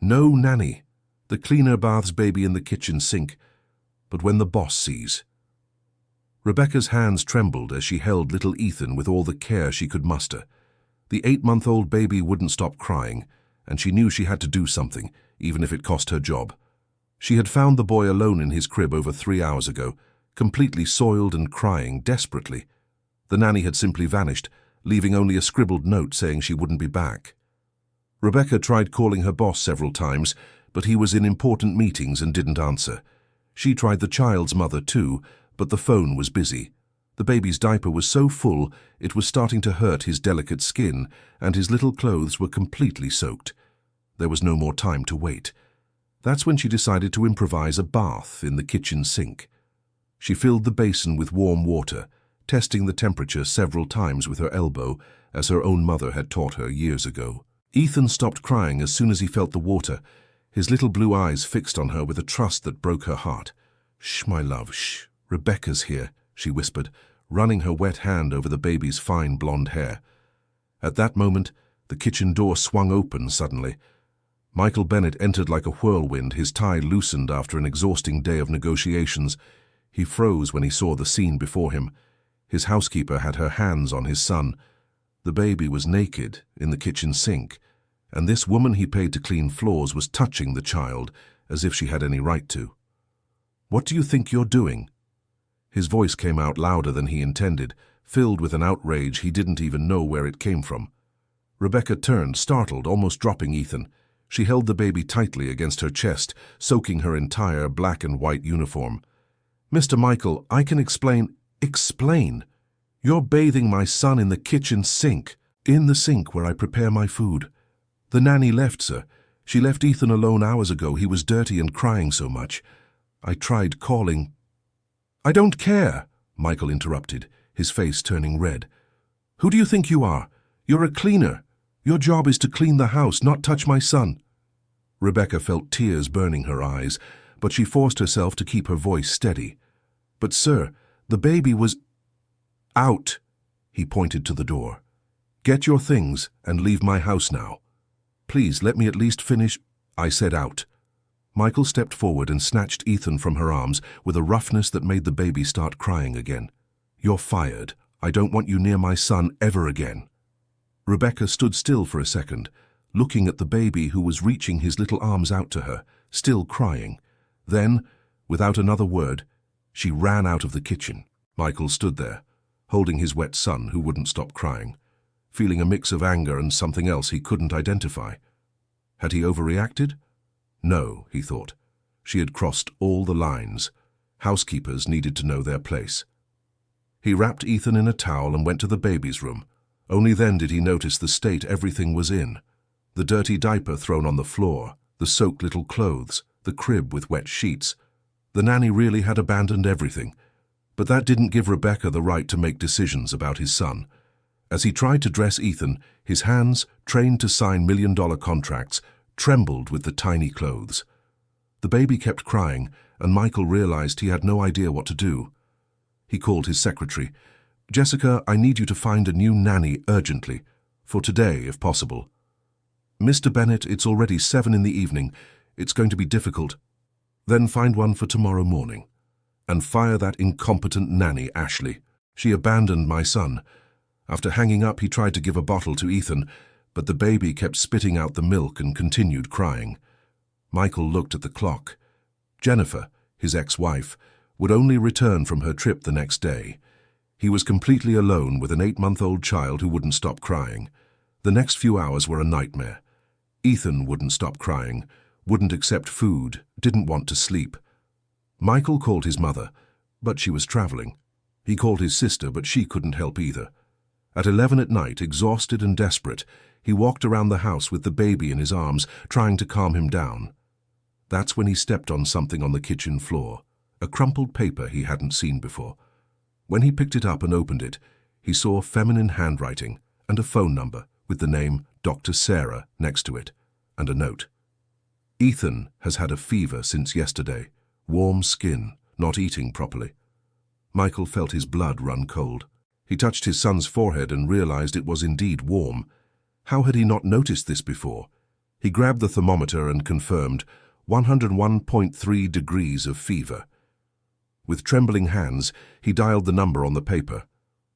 No nanny. The cleaner bathes baby in the kitchen sink. But when the boss sees. Rebecca's hands trembled as she held little Ethan with all the care she could muster. The 8-month-old baby wouldn't stop crying, and she knew she had to do something, even if it cost her job. She had found the boy alone in his crib over 3 hours ago, completely soiled and crying desperately. The nanny had simply vanished, leaving only a scribbled note saying she wouldn't be back. Rebecca tried calling her boss several times, but he was in important meetings and didn't answer. She tried the child's mother too, but the phone was busy. The baby's diaper was so full it was starting to hurt his delicate skin, and his little clothes were completely soaked. There was no more time to wait. That's when she decided to improvise a bath in the kitchen sink. She filled the basin with warm water, testing the temperature several times with her elbow, as her own mother had taught her years ago. Ethan stopped crying as soon as he felt the water, his little blue eyes fixed on her with a trust that broke her heart. "Shh, my love, shh. Rebecca's here," she whispered, running her wet hand over the baby's fine blonde hair. At that moment, the kitchen door swung open suddenly. Michael Bennett entered like a whirlwind, his tie loosened after an exhausting day of negotiations. He froze when he saw the scene before him. His housekeeper had her hands on his son. The baby was naked in the kitchen sink, and this woman he paid to clean floors was touching the child as if she had any right to. "What do you think you're doing?" His voice came out louder than he intended, filled with an outrage he didn't even know where it came from. Rebecca turned, startled, almost dropping Ethan. She held the baby tightly against her chest, soaking her entire black and white uniform. "Mr. Michael, I can explain." "Explain? You're bathing my son in the kitchen sink." "In the sink where I prepare my food. The nanny left, sir. She left Ethan alone hours ago. He was dirty and crying so much. I tried calling." "I don't care," Michael interrupted, his face turning red. "Who do you think you are? You're a cleaner. Your job is to clean the house, not touch my son." Rebecca felt tears burning her eyes, but she forced herself to keep her voice steady. "But sir, the baby was—" "Out," he pointed to the door. "Get your things and leave my house now. Please let me at least finish." "I said out." Michael stepped forward and snatched Ethan from her arms with a roughness that made the baby start crying again. "You're fired. I don't want you near my son ever again." Rebecca stood still for a second, looking at the baby who was reaching his little arms out to her, still crying. Then, without another word, she ran out of the kitchen. Michael stood there, holding his wet son who wouldn't stop crying, feeling a mix of anger and something else he couldn't identify. Had he overreacted? No, he thought. She had crossed all the lines. Housekeepers needed to know their place. He wrapped Ethan in a towel and went to the baby's room. Only then did he notice the state everything was in. The dirty diaper thrown on the floor, the soaked little clothes, the crib with wet sheets. The nanny really had abandoned everything. But that didn't give Rebecca the right to make decisions about his son. As he tried to dress Ethan, his hands, trained to sign million-dollar contracts, trembled with the tiny clothes. The baby kept crying, and Michael realized he had no idea what to do. He called his secretary. "Jessica, I need you to find a new nanny urgently, for today, if possible." "Mr. Bennett, it's already 7 in the evening. It's going to be difficult." "Then find one for tomorrow morning. And fire that incompetent nanny, Ashley. She abandoned my son. After hanging up, he tried to give a bottle to Ethan, but the baby kept spitting out the milk and continued crying." Michael looked at the clock. Jennifer, his ex-wife, would only return from her trip the next day. He was completely alone with an 8-month-old child who wouldn't stop crying. The next few hours were a nightmare. Ethan wouldn't stop crying, wouldn't accept food, didn't want to sleep. Michael called his mother, but she was traveling. He called his sister, but she couldn't help either. At 11 at night, exhausted and desperate, he walked around the house with the baby in his arms, trying to calm him down. That's when he stepped on something on the kitchen floor, a crumpled paper he hadn't seen before. When he picked it up and opened it, he saw feminine handwriting and a phone number with the name Dr. Sarah next to it, and a note. "Ethan has had a fever since yesterday, warm skin, not eating properly." Michael felt his blood run cold. He touched his son's forehead and realized it was indeed warm. How had he not noticed this before? He grabbed the thermometer and confirmed 101.3 degrees of fever. With trembling hands, he dialed the number on the paper.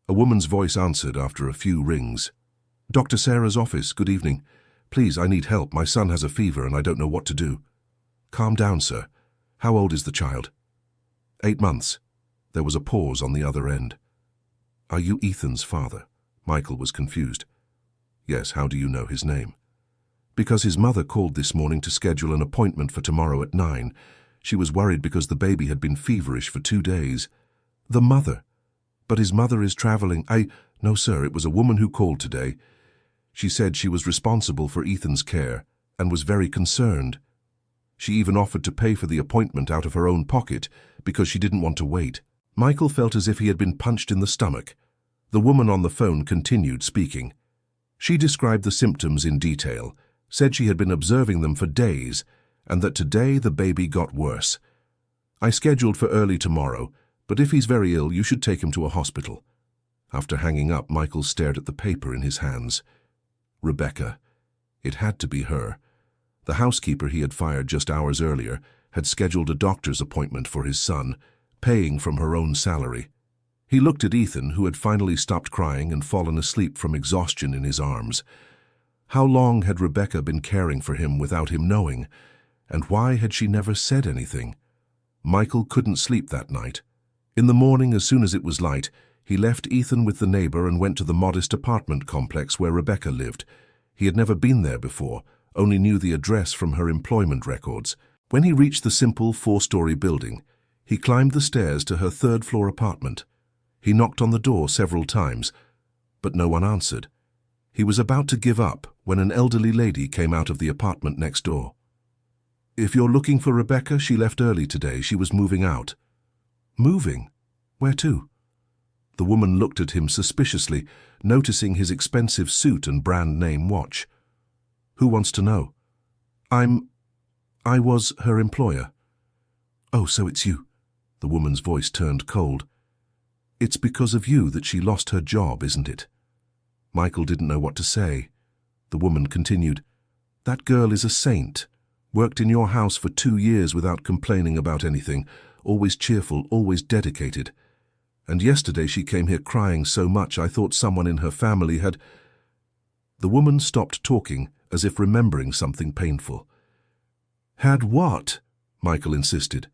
A woman's voice answered after a few rings. "Dr. Sarah's office, good evening. Please, I need help. My son has a fever and I don't know what to do." "Calm down, sir. How old is the child?" 8 months. There was a pause on the other end. "Are you Ethan's father?" Michael was confused. "Yes, how do you know his name?" "Because his mother called this morning to schedule an appointment for tomorrow at 9. She was worried because the baby had been feverish for 2 days. "The mother? But his mother is traveling." "No, sir, it was a woman who called today. She said she was responsible for Ethan's care and was very concerned. She even offered to pay for the appointment out of her own pocket because she didn't want to wait." Michael felt as if he had been punched in the stomach. The woman on the phone continued speaking. She described the symptoms in detail, said she had been observing them for days, and that today the baby got worse. "I scheduled for early tomorrow, but if he's very ill, you should take him to a hospital." After hanging up, Michael stared at the paper in his hands. Rebecca. It had to be her. The housekeeper he had fired just hours earlier had scheduled a doctor's appointment for his son, paying from her own salary. He looked at Ethan, who had finally stopped crying and fallen asleep from exhaustion in his arms. How long had Rebecca been caring for him without him knowing? And why had she never said anything? Michael couldn't sleep that night. In the morning, as soon as it was light, he left Ethan with the neighbor and went to the modest apartment complex where Rebecca lived. He had never been there before, only knew the address from her employment records. When he reached the simple 4-story building, he climbed the stairs to her 3rd-floor apartment. He knocked on the door several times, but no one answered. He was about to give up when an elderly lady came out of the apartment next door. "If you're looking for Rebecca, she left early today. She was moving out." "Moving? Where to?" The woman looked at him suspiciously, noticing his expensive suit and brand-name watch. "Who wants to know?" I was her employer." "Oh, so it's you." The woman's voice turned cold. "It's because of you that she lost her job, isn't it?" Michael didn't know what to say. The woman continued, "That girl is a saint. Worked in your house for 2 years without complaining about anything, always cheerful, always dedicated. And yesterday she came here crying so much I thought someone in her family had—" The woman stopped talking, as if remembering something painful. "Had what?" Michael insisted.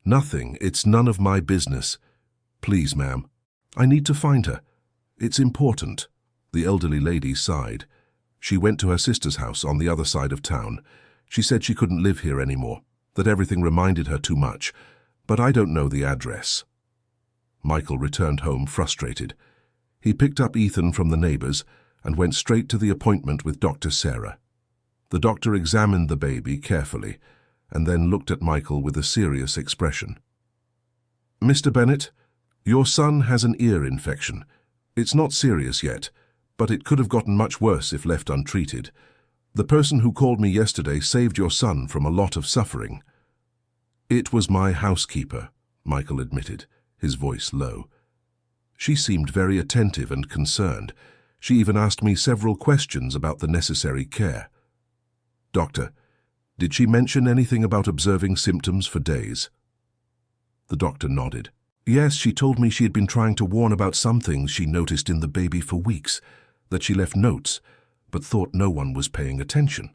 "Nothing. It's none of my business. Please, ma'am. I need to find her. It's important." The elderly lady sighed. She went to her sister's house on the other side of town. She said she couldn't live here anymore, that everything reminded her too much, but I don't know the address. Michael returned home frustrated. He picked up Ethan from the neighbors and went straight to the appointment with Dr. Sarah. The doctor examined the baby carefully and then looked at Michael with a serious expression. "Mr. Bennett, your son has an ear infection. It's not serious yet, but it could have gotten much worse if left untreated. The person who called me yesterday saved your son from a lot of suffering." "It was my housekeeper," Michael admitted, his voice low. "She seemed very attentive and concerned. She even asked me several questions about the necessary care." "Doctor, did she mention anything about observing symptoms for days?" The doctor nodded. "Yes, she told me she had been trying to warn about some things she noticed in the baby for weeks, that she left notes, but thought no one was paying attention."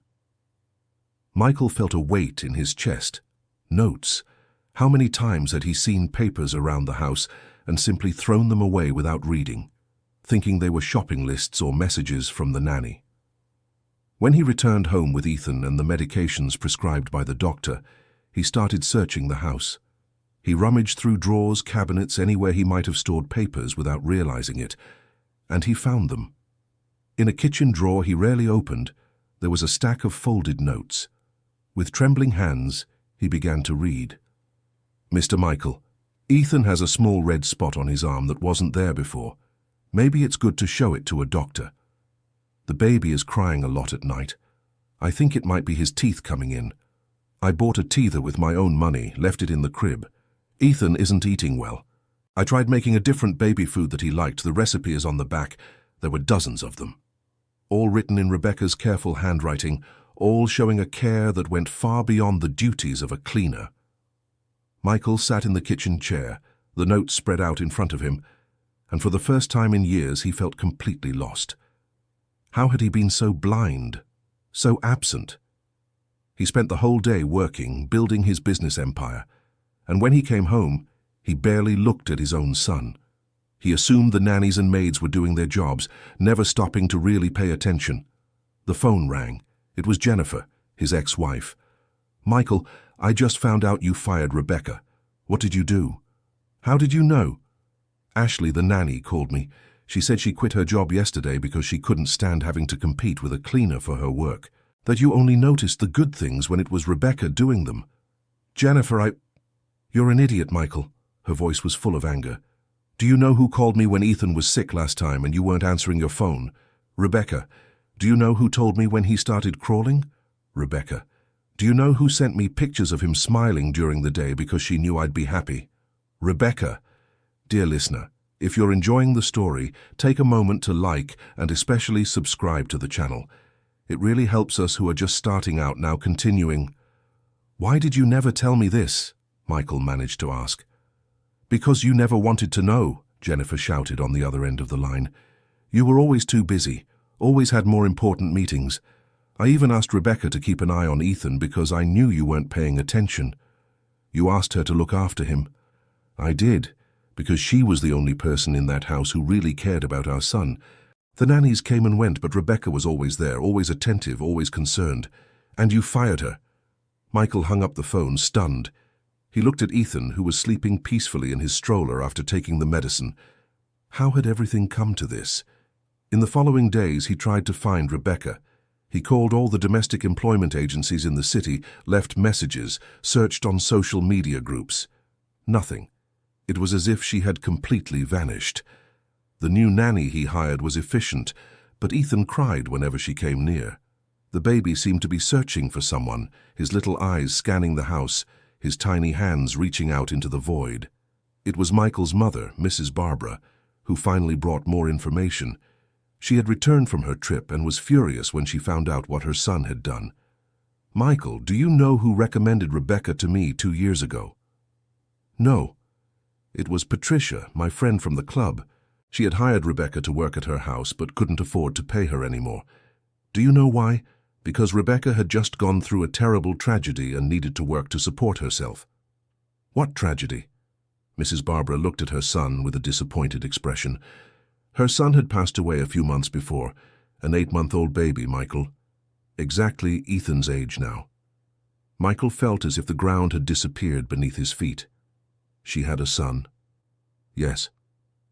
Michael felt a weight in his chest. Notes. How many times had he seen papers around the house and simply thrown them away without reading, thinking they were shopping lists or messages from the nanny? When he returned home with Ethan and the medications prescribed by the doctor, he started searching the house. He rummaged through drawers, cabinets, anywhere he might have stored papers without realizing it, and he found them. In a kitchen drawer he rarely opened, there was a stack of folded notes. With trembling hands, he began to read. "Mr. Michael, Ethan has a small red spot on his arm that wasn't there before. Maybe it's good to show it to a doctor. The baby is crying a lot at night. I think it might be his teeth coming in. I bought a teether with my own money, left it in the crib. Ethan isn't eating well. I tried making a different baby food that he liked. The recipe is on the back. There were dozens of them. All written in Rebecca's careful handwriting, all showing a care that went far beyond the duties of a cleaner. Michael sat in the kitchen chair, the notes spread out in front of him, and for the first time in years he felt completely lost. How had he been so blind, so absent? He spent the whole day working, building his business empire, and when he came home, he barely looked at his own son. He assumed the nannies and maids were doing their jobs, never stopping to really pay attention. The phone rang. It was Jennifer, his ex-wife. "Michael, I just found out you fired Rebecca. What did you do?" "How did you know?" "Ashley, the nanny, called me. She said she quit her job yesterday because she couldn't stand having to compete with a cleaner for her work. That you only noticed the good things when it was Rebecca doing them." "Jennifer, You're an idiot, Michael." Her voice was full of anger. "Do you know who called me when Ethan was sick last time and you weren't answering your phone? Rebecca. Do you know who told me when he started crawling? Rebecca. Do you know who sent me pictures of him smiling during the day because she knew I'd be happy? Rebecca." Dear listener, if you're enjoying the story, take a moment to like and especially subscribe to the channel. It really helps us who are just starting out now. Continuing. "Why did you never tell me this?" Michael managed to ask. "Because you never wanted to know," Jennifer shouted on the other end of the line. "You were always too busy, always had more important meetings. I even asked Rebecca to keep an eye on Ethan because I knew you weren't paying attention. You asked her to look after him." "I did, because she was the only person in that house who really cared about our son. The nannies came and went, but Rebecca was always there, always attentive, always concerned. And you fired her." Michael hung up the phone, stunned. He looked at Ethan, who was sleeping peacefully in his stroller after taking the medicine. How had everything come to this? In the following days, he tried to find Rebecca. He called all the domestic employment agencies in the city, left messages, searched on social media groups. Nothing. It was as if she had completely vanished. The new nanny he hired was efficient, but Ethan cried whenever she came near. The baby seemed to be searching for someone, his little eyes scanning the house, his tiny hands reaching out into the void. It was Michael's mother, Mrs. Barbara, who finally brought more information. She had returned from her trip and was furious when she found out what her son had done. "Michael, do you know who recommended Rebecca to me 2 years ago?" "No. It was Patricia, my friend from the club. She had hired Rebecca to work at her house but couldn't afford to pay her anymore. Do you know why? Because Rebecca had just gone through a terrible tragedy and needed to work to support herself." "What tragedy?" Mrs. Barbara looked at her son with a disappointed expression. "Her son had passed away a few months before, an 8-month-old baby, Michael. Exactly Ethan's age now." Michael felt as if the ground had disappeared beneath his feet. "She had a son." "Yes.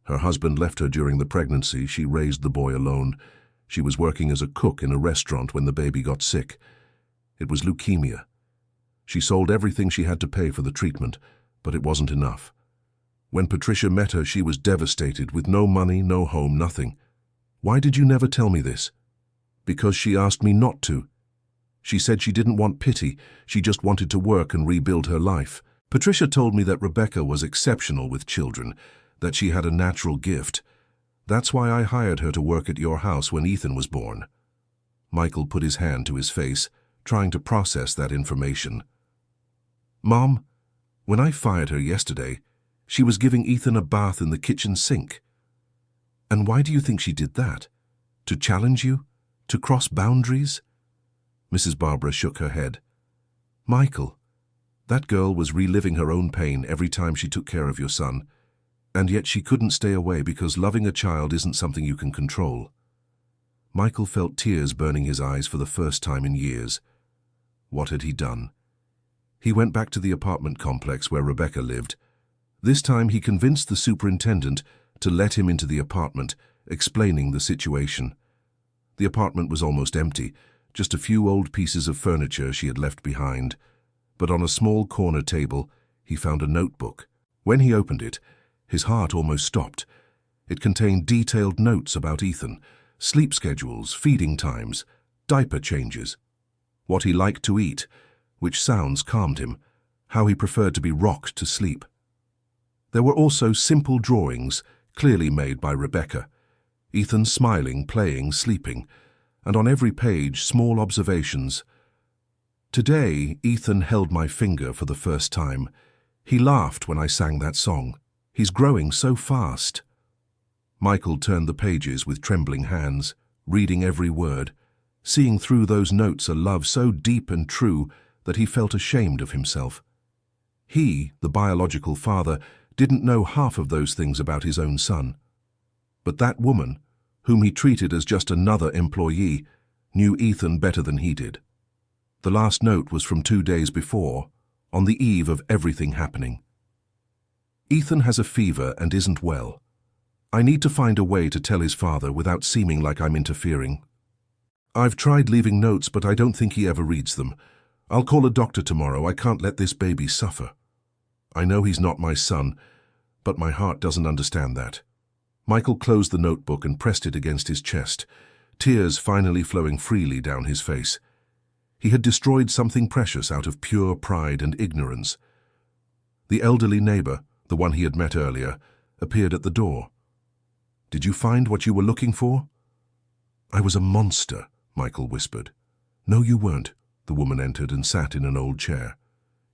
Her husband left her during the pregnancy. She raised the boy alone. She was working as a cook in a restaurant when the baby got sick. It was leukemia. She sold everything she had to pay for the treatment, but it wasn't enough. When Patricia met her, she was devastated, with no money, no home, nothing. Why did you never tell me this?" "Because she asked me not to. She said she didn't want pity, she just wanted to work and rebuild her life. Patricia told me that Rebecca was exceptional with children, that she had a natural gift. That's why I hired her to work at your house when Ethan was born." Michael put his hand to his face, trying to process that information. "Mom, when I fired her yesterday, she was giving Ethan a bath in the kitchen sink." "And why do you think she did that? To challenge you? To cross boundaries?" Mrs. Barbara shook her head. "Michael, that girl was reliving her own pain every time she took care of your son. And yet she couldn't stay away because loving a child isn't something you can control." Michael felt tears burning his eyes for the first time in years. What had he done? He went back to the apartment complex where Rebecca lived. This time he convinced the superintendent to let him into the apartment, explaining the situation. The apartment was almost empty, just a few old pieces of furniture she had left behind. But on a small corner table, he found a notebook. When he opened it, his heart almost stopped. It contained detailed notes about Ethan, sleep schedules, feeding times, diaper changes, what he liked to eat, which sounds calmed him, how he preferred to be rocked to sleep. There were also simple drawings, clearly made by Rebecca. Ethan smiling, playing, sleeping, and on every page small observations, Today, Ethan held my finger for the first time. He laughed when I sang that song. He's growing so fast. Michael turned the pages with trembling hands, reading every word, seeing through those notes a love so deep and true that he felt ashamed of himself. He, the biological father, didn't know half of those things about his own son. But that woman, whom he treated as just another employee, knew Ethan better than he did. The last note was from 2 days before, on the eve of everything happening. Ethan has a fever and isn't well. I need to find a way to tell his father without seeming like I'm interfering. I've tried leaving notes, but I don't think he ever reads them. I'll call a doctor tomorrow. I can't let this baby suffer. I know he's not my son, but my heart doesn't understand that. Michael closed the notebook and pressed it against his chest, tears finally flowing freely down his face. He had destroyed something precious out of pure pride and ignorance. The elderly neighbor, the one he had met earlier, appeared at the door. "Did you find what you were looking for?" "I was a monster," Michael whispered. "No, you weren't." The woman entered and sat in an old chair.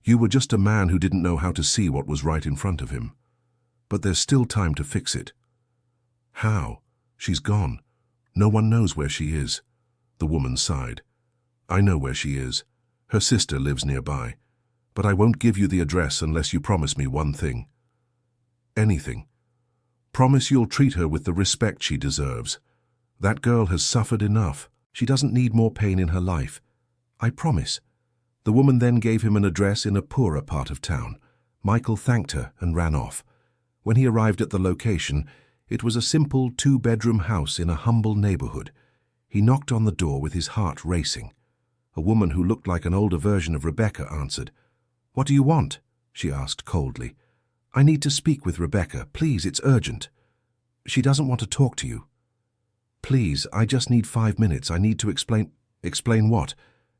"You were just a man who didn't know how to see what was right in front of him. But there's still time to fix it." "How? She's gone. No one knows where she is." The woman sighed. "I know where she is. Her sister lives nearby. But I won't give you the address unless you promise me one thing." "Anything. Promise you'll treat her with the respect she deserves. That girl has suffered enough. She doesn't need more pain in her life." "I promise." The woman then gave him an address in a poorer part of town. Michael thanked her and ran off. When he arrived at the location, it was a simple 2-bedroom house in a humble neighborhood. He knocked on the door with his heart racing. A woman who looked like an older version of Rebecca answered. "What do you want?" she asked coldly. "I need to speak with Rebecca. Please, it's urgent." "She doesn't want to talk to you." "Please, I just need 5 minutes. I need to explain." "Explain what?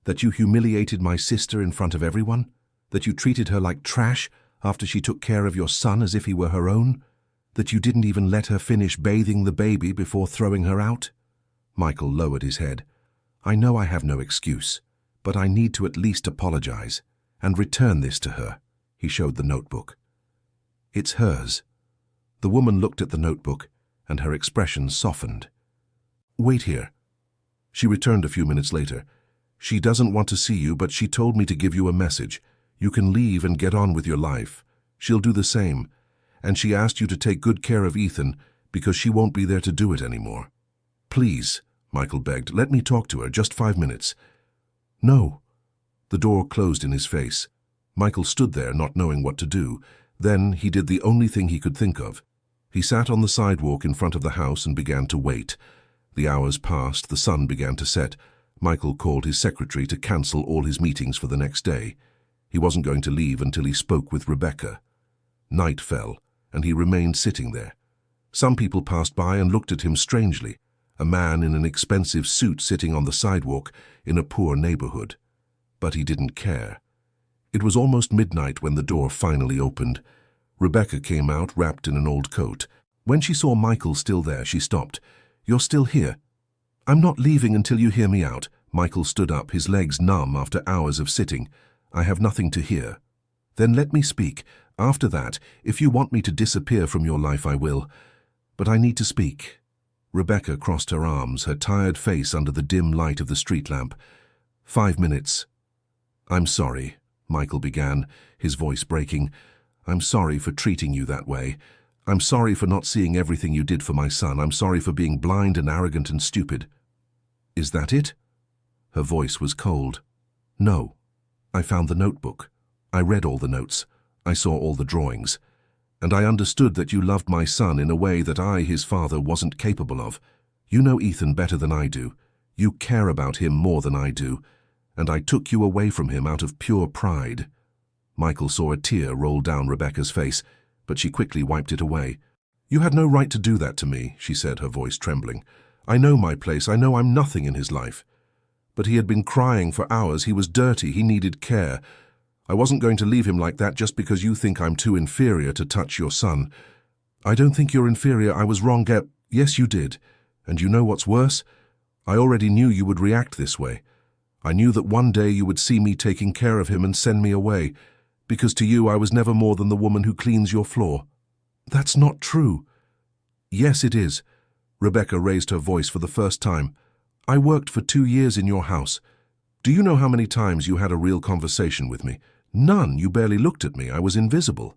That you humiliated my sister in front of everyone? That you treated her like trash after she took care of your son as if he were her own? That you didn't even let her finish bathing the baby before throwing her out?" Michael lowered his head. "I know I have no excuse, but I need to at least apologize and return this to her." He showed the notebook. "It's hers." The woman looked at the notebook, and her expression softened. "Wait here." She returned a few minutes later. "She doesn't want to see you, but she told me to give you a message. You can leave and get on with your life. She'll do the same. And she asked you to take good care of Ethan because she won't be there to do it anymore." "Please," Michael begged, "let me talk to her, just 5 minutes." "No." The door closed in his face. Michael stood there, not knowing what to do. Then he did the only thing he could think of. He sat on the sidewalk in front of the house and began to wait. The hours passed, the sun began to set. Michael called his secretary to cancel all his meetings for the next day. He wasn't going to leave until he spoke with Rebecca. Night fell, and he remained sitting there. Some people passed by and looked at him strangely, a man in an expensive suit sitting on the sidewalk in a poor neighborhood. But he didn't care. It was almost midnight when the door finally opened. Rebecca came out wrapped in an old coat. When she saw Michael still there, she stopped. "You're still here?" "I'm not leaving until you hear me out." Michael stood up, his legs numb after hours of sitting. "I have nothing to hear." "Then let me speak. After that, if you want me to disappear from your life, I will. But I need to speak." Rebecca crossed her arms, her tired face under the dim light of the street lamp. 5 minutes. "I'm sorry," Michael began, his voice breaking. "I'm sorry for treating you that way. I'm sorry for not seeing everything you did for my son. I'm sorry for being blind and arrogant and stupid." "Is that it?" Her voice was cold. "No. I found the notebook. I read all the notes. I saw all the drawings. And I understood that you loved my son in a way that I, his father, wasn't capable of. You know Ethan better than I do. You care about him more than I do. And I took you away from him out of pure pride." Michael saw a tear roll down Rebecca's face, but she quickly wiped it away. "You had no right to do that to me," she said, her voice trembling. "I know my place. I know I'm nothing in his life." But he had been crying for hours. He was dirty. He needed care. I wasn't going to leave him like that just because you think I'm too inferior to touch your son. I don't think you're inferior. I was wrong. Yes, you did. And you know what's worse? I already knew you would react this way. I knew that one day you would see me taking care of him and send me away, because to you I was never more than the woman who cleans your floor. That's not true. Yes, it is. Rebecca raised her voice for the first time. I worked for 2 years in your house. Do you know how many times you had a real conversation with me? None. You barely looked at me. I was invisible.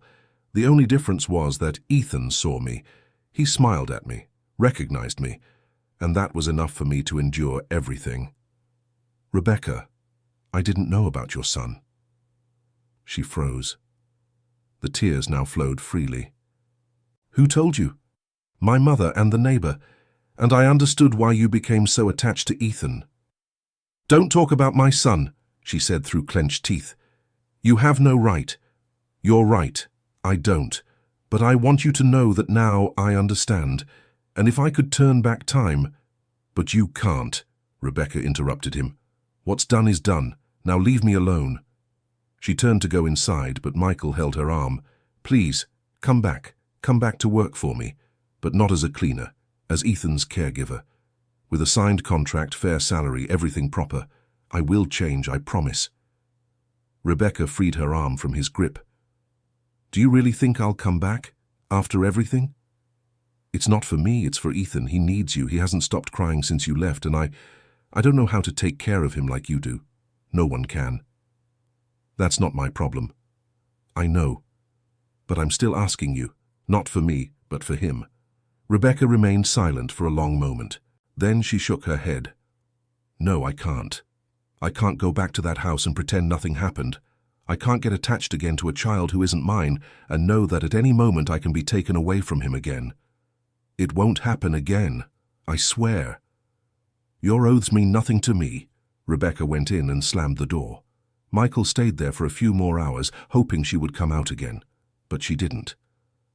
The only difference was that Ethan saw me. He smiled at me, recognized me, and that was enough for me to endure everything. Rebecca, I didn't know about your son. She froze. The tears now flowed freely. Who told you? My mother and the neighbor, and I understood why you became so attached to Ethan. Don't talk about my son, she said through clenched teeth. You have no right. You're right. I don't. But I want you to know that now I understand, and if I could turn back time— But you can't, Rebecca interrupted him. What's done is done. Now leave me alone. She turned to go inside, but Michael held her arm. Please, come back. Come back to work for me, but not as a cleaner, as Ethan's caregiver. With a signed contract, fair salary, everything proper. I will change, I promise. Rebecca freed her arm from his grip. Do you really think I'll come back, after everything? It's not for me, it's for Ethan. He needs you. He hasn't stopped crying since you left, and I don't know how to take care of him like you do. No one can. That's not my problem. I know. But I'm still asking you, not for me, but for him. Rebecca remained silent for a long moment. Then she shook her head. No, I can't. I can't go back to that house and pretend nothing happened. I can't get attached again to a child who isn't mine and know that at any moment I can be taken away from him again. It won't happen again, I swear. Your oaths mean nothing to me. Rebecca went in and slammed the door. Michael stayed there for a few more hours, hoping she would come out again. But she didn't.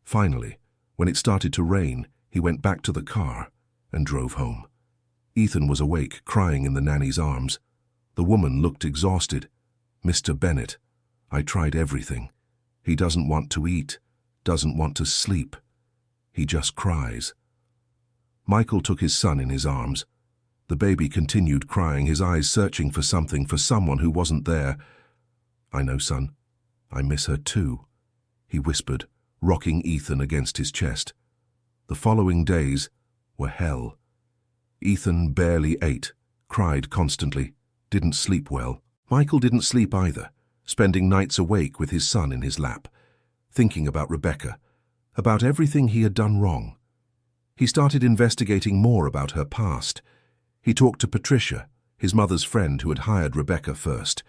Finally, when it started to rain, he went back to the car and drove home. Ethan was awake, crying in the nanny's arms. The woman looked exhausted. Mr. Bennett, I tried everything. He doesn't want to eat, doesn't want to sleep. He just cries. Michael took his son in his arms. The baby continued crying, his eyes searching for something, for someone who wasn't there. I know, son. I miss her too, he whispered, rocking Ethan against his chest. The following days were hell. Ethan barely ate, cried constantly, didn't sleep well. Michael didn't sleep either, spending nights awake with his son in his lap, thinking about Rebecca, about everything he had done wrong. He started investigating more about her past. He talked to Patricia, his mother's friend who had hired Rebecca first.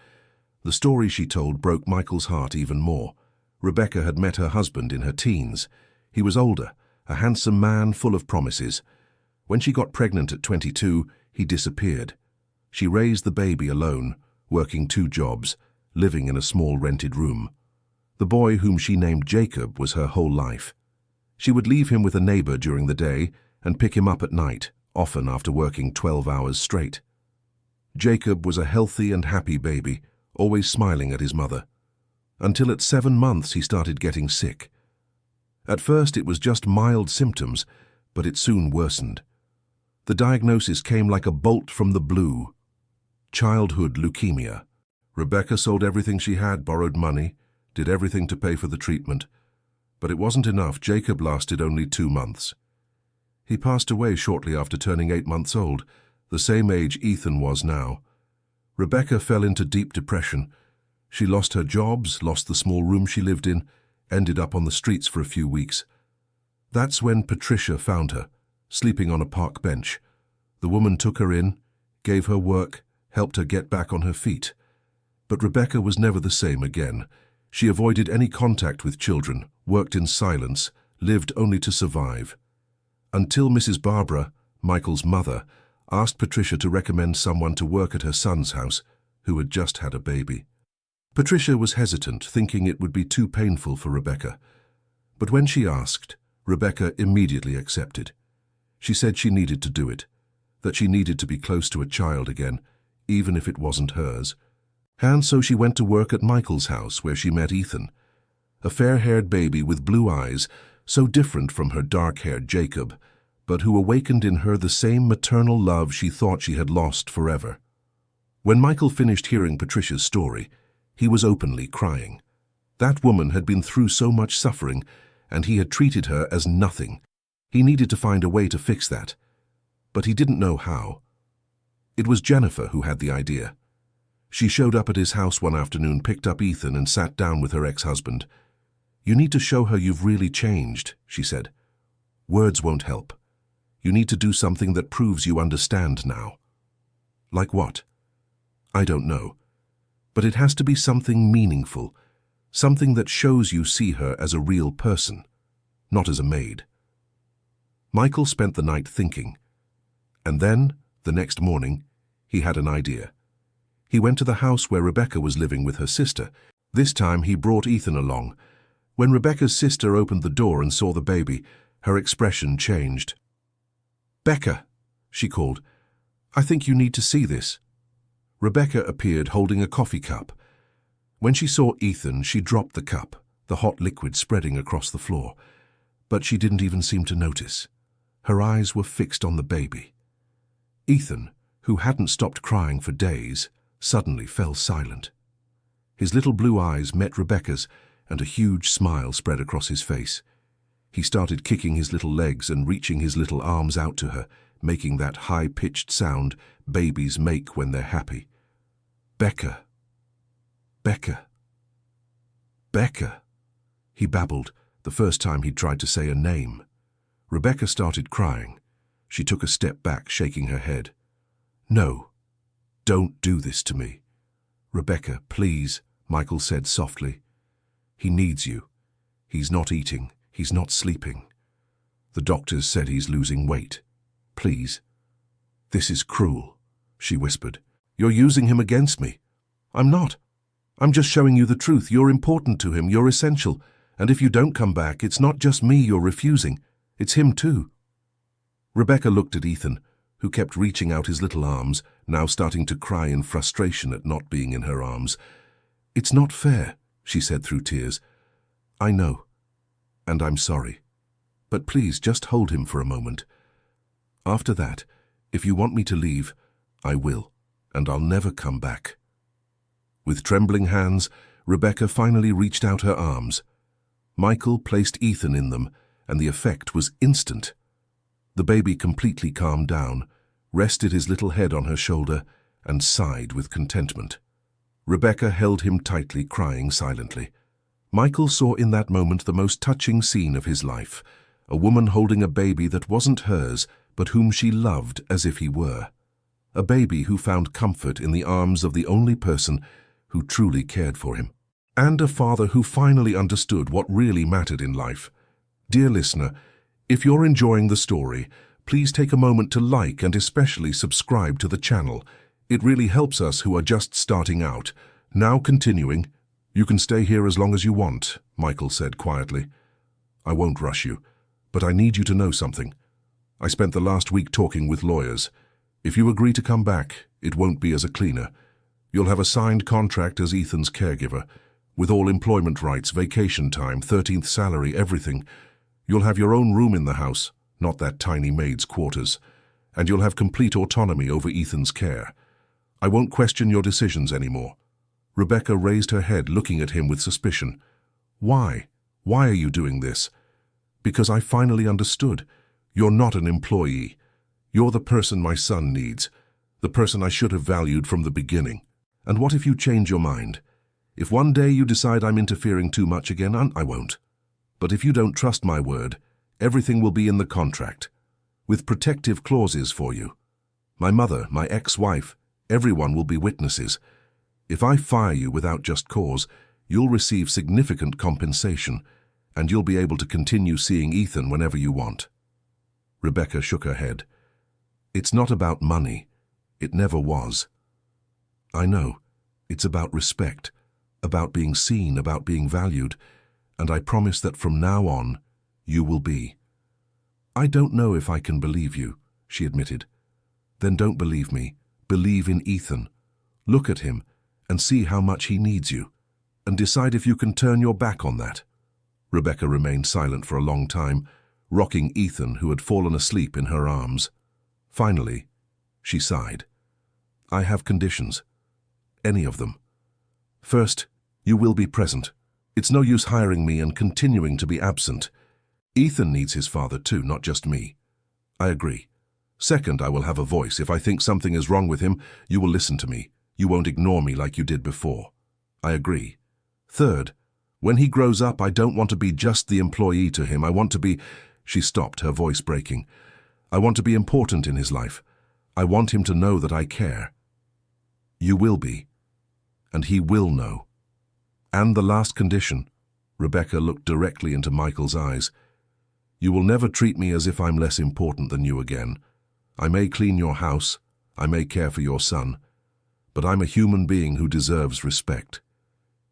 The story she told broke Michael's heart even more. Rebecca had met her husband in her teens. He was older, a handsome man full of promises. When she got pregnant at 22, he disappeared. She raised the baby alone, working 2 jobs, living in a small rented room. The boy, whom she named Jacob, was her whole life. She would leave him with a neighbor during the day and pick him up at night, often after working 12 hours straight. Jacob was a healthy and happy baby, always smiling at his mother. Until at 7 months he started getting sick. At first it was just mild symptoms, but it soon worsened. The diagnosis came like a bolt from the blue. Childhood leukemia. Rebecca sold everything she had, borrowed money, did everything to pay for the treatment. But it wasn't enough. Jacob lasted only 2 months. He passed away shortly after turning 8 months old, the same age Ethan was now. Rebecca fell into deep depression. She lost her jobs, lost the small room she lived in, ended up on the streets for a few weeks. That's when Patricia found her, sleeping on a park bench. The woman took her in, gave her work, helped her get back on her feet. But Rebecca was never the same again. She avoided any contact with children, worked in silence, lived only to survive. Until Mrs. Barbara, Michael's mother, asked Patricia to recommend someone to work at her son's house, who had just had a baby. Patricia was hesitant, thinking it would be too painful for Rebecca. But when she asked, Rebecca immediately accepted. She said she needed to do it, that she needed to be close to a child again, even if it wasn't hers. And so she went to work at Michael's house, where she met Ethan, a fair-haired baby with blue eyes, so different from her dark-haired Jacob, but who awakened in her the same maternal love she thought she had lost forever. When Michael finished hearing Patricia's story, he was openly crying. That woman had been through so much suffering, and he had treated her as nothing. He needed to find a way to fix that, but he didn't know how. It was Jennifer who had the idea. She showed up at his house one afternoon, picked up Ethan, and sat down with her ex-husband. "You need to show her you've really changed," she said. "Words won't help. You need to do something that proves you understand now." "Like what?" "I don't know. But it has to be something meaningful, something that shows you see her as a real person, not as a maid." Michael spent the night thinking, and then, the next morning, he had an idea. He went to the house where Rebecca was living with her sister. This time he brought Ethan along. When Rebecca's sister opened the door and saw the baby, her expression changed. "Becca," she called, "I think you need to see this." Rebecca appeared holding a coffee cup. When she saw Ethan, she dropped the cup, the hot liquid spreading across the floor. But she didn't even seem to notice. Her eyes were fixed on the baby. Ethan, who hadn't stopped crying for days, suddenly fell silent. His little blue eyes met Rebecca's, and a huge smile spread across his face. He started kicking his little legs and reaching his little arms out to her, making that high-pitched sound babies make when they're happy. "Becca, Becca, Becca," he babbled, the first time he'd tried to say a name. Rebecca started crying. She took a step back, shaking her head. "No, don't do this to me." "Rebecca, please," Michael said softly. "He needs you. He's not eating. He's not sleeping. The doctors said he's losing weight. Please." "This is cruel," she whispered. "You're using him against me." "I'm not. I'm just showing you the truth. You're important to him. You're essential. And if you don't come back, it's not just me you're refusing. It's him too." Rebecca looked at Ethan, who kept reaching out his little arms, now starting to cry in frustration at not being in her arms. "It's not fair," she said through tears. "I know, and I'm sorry. But please just hold him for a moment. After that, if you want me to leave, I will, and I'll never come back." With trembling hands, Rebecca finally reached out her arms. Michael placed Ethan in them, and the effect was instant. The baby completely calmed down, rested his little head on her shoulder, and sighed with contentment. Rebecca held him tightly, crying silently. Michael saw in that moment the most touching scene of his life, a woman holding a baby that wasn't hers, but whom she loved as if he were. A baby who found comfort in the arms of the only person who truly cared for him. And a father who finally understood what really mattered in life. Dear listener, if you're enjoying the story, please take a moment to like and especially subscribe to the channel. It really helps us who are just starting out. Now continuing. "You can stay here as long as you want," Michael said quietly. "I won't rush you, but I need you to know something. I spent the last week talking with lawyers. If you agree to come back, it won't be as a cleaner. You'll have a signed contract as Ethan's caregiver, with all employment rights, vacation time, 13th salary, everything. You'll have your own room in the house, not that tiny maid's quarters, and you'll have complete autonomy over Ethan's care. I won't question your decisions anymore." Rebecca raised her head, looking at him with suspicion. "Why? Why are you doing this?" "Because I finally understood. You're not an employee. You're the person my son needs, the person I should have valued from the beginning. And what if you change your mind? If one day you decide I'm interfering too much again, I won't. But if you don't trust my word, everything will be in the contract, with protective clauses for you. My mother, my ex-wife, everyone will be witnesses. If I fire you without just cause, you'll receive significant compensation, and you'll be able to continue seeing Ethan whenever you want." Rebecca shook her head. "It's not about money. It never was. I know. It's about respect, about being seen, about being valued, and I promise that from now on, you will be." "I don't know if I can believe you," she admitted. "Then don't believe me. Believe in Ethan. Look at him and see how much he needs you, and decide if you can turn your back on that." Rebecca remained silent for a long time, rocking Ethan, who had fallen asleep in her arms. Finally, she sighed. "I have conditions. any of them. First, you will be present. It's no use hiring me and continuing to be absent. Ethan needs his father too, not just me. I agree. Second, I will have a voice. If I think something is wrong with him, you will listen to me. You won't ignore me like you did before. I agree. Third, when he grows up, I don't want to be just the employee to him. I want to be... She stopped, her voice breaking. I want to be important in his life. I want him to know that I care. You will be. And he will know. And the last condition. Rebecca looked directly into Michael's eyes. You will never treat me as if I'm less important than you again. I may clean your house, I may care for your son, but I'm a human being who deserves respect.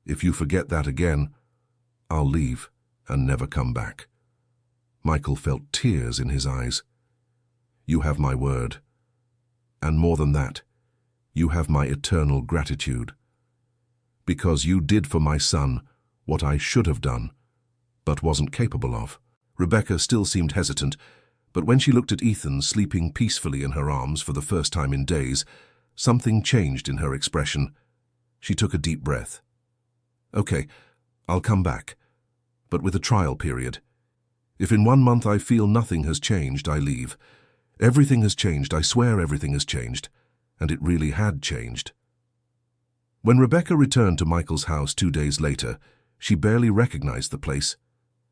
If you forget that again, I'll leave and never come back. Michael felt tears in his eyes. You have my word. And more than that, you have my eternal gratitude. Because you did for my son what I should have done, but wasn't capable of. Rebecca still seemed hesitant, but when she looked at Ethan sleeping peacefully in her arms for the first time in days, something changed in her expression. She took a deep breath. Okay, I'll come back, but with a trial period. If in 1 month I feel nothing has changed, I leave. Everything has changed, I swear everything has changed. And it really had changed. When Rebecca returned to Michael's house 2 days later, she barely recognized the place.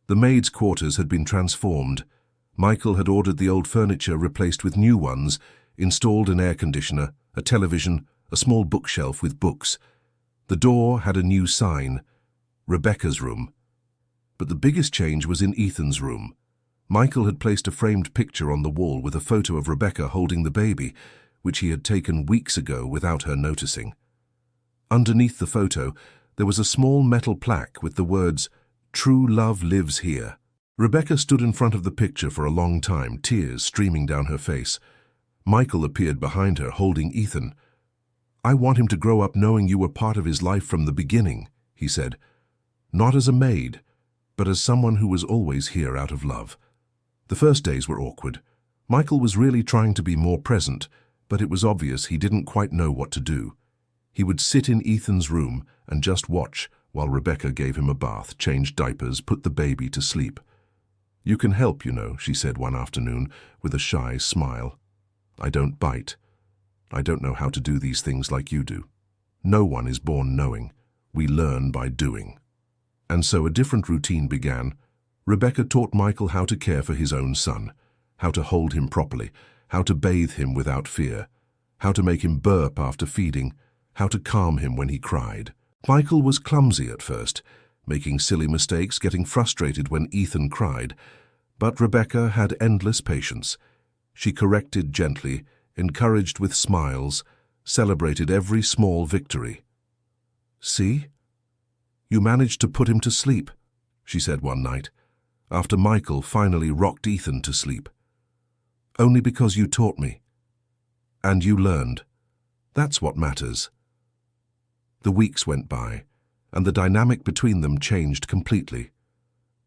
The maids' quarters had been transformed. Michael had ordered the old furniture replaced with new ones, installed an air conditioner, a television, a small bookshelf with books. The door had a new sign, Rebecca's room. But the biggest change was in Ethan's room. Michael had placed a framed picture on the wall with a photo of Rebecca holding the baby, which he had taken weeks ago without her noticing. Underneath the photo, there was a small metal plaque with the words, "True love lives here." Rebecca stood in front of the picture for a long time, tears streaming down her face. Michael appeared behind her, holding Ethan. "I want him to grow up knowing you were part of his life from the beginning," he said. "Not as a maid, but as someone who was always here out of love." The first days were awkward. Michael was really trying to be more present, but it was obvious he didn't quite know what to do. He would sit in Ethan's room and just watch while Rebecca gave him a bath, changed diapers, put the baby to sleep. "You can help, you know," she said one afternoon with a shy smile. "I don't bite. I don't know how to do these things like you do. No one is born knowing. We learn by doing." And so a different routine began. Rebecca taught Michael how to care for his own son, how to hold him properly, how to bathe him without fear, how to make him burp after feeding, how to calm him when he cried. Michael was clumsy at first, making silly mistakes, getting frustrated when Ethan cried. But Rebecca had endless patience. She corrected gently, encouraged with smiles, celebrated every small victory. "See? You managed to put him to sleep," she said one night, after Michael finally rocked Ethan to sleep. "Only because you taught me. And you learned. That's what matters." The weeks went by, and the dynamic between them changed completely.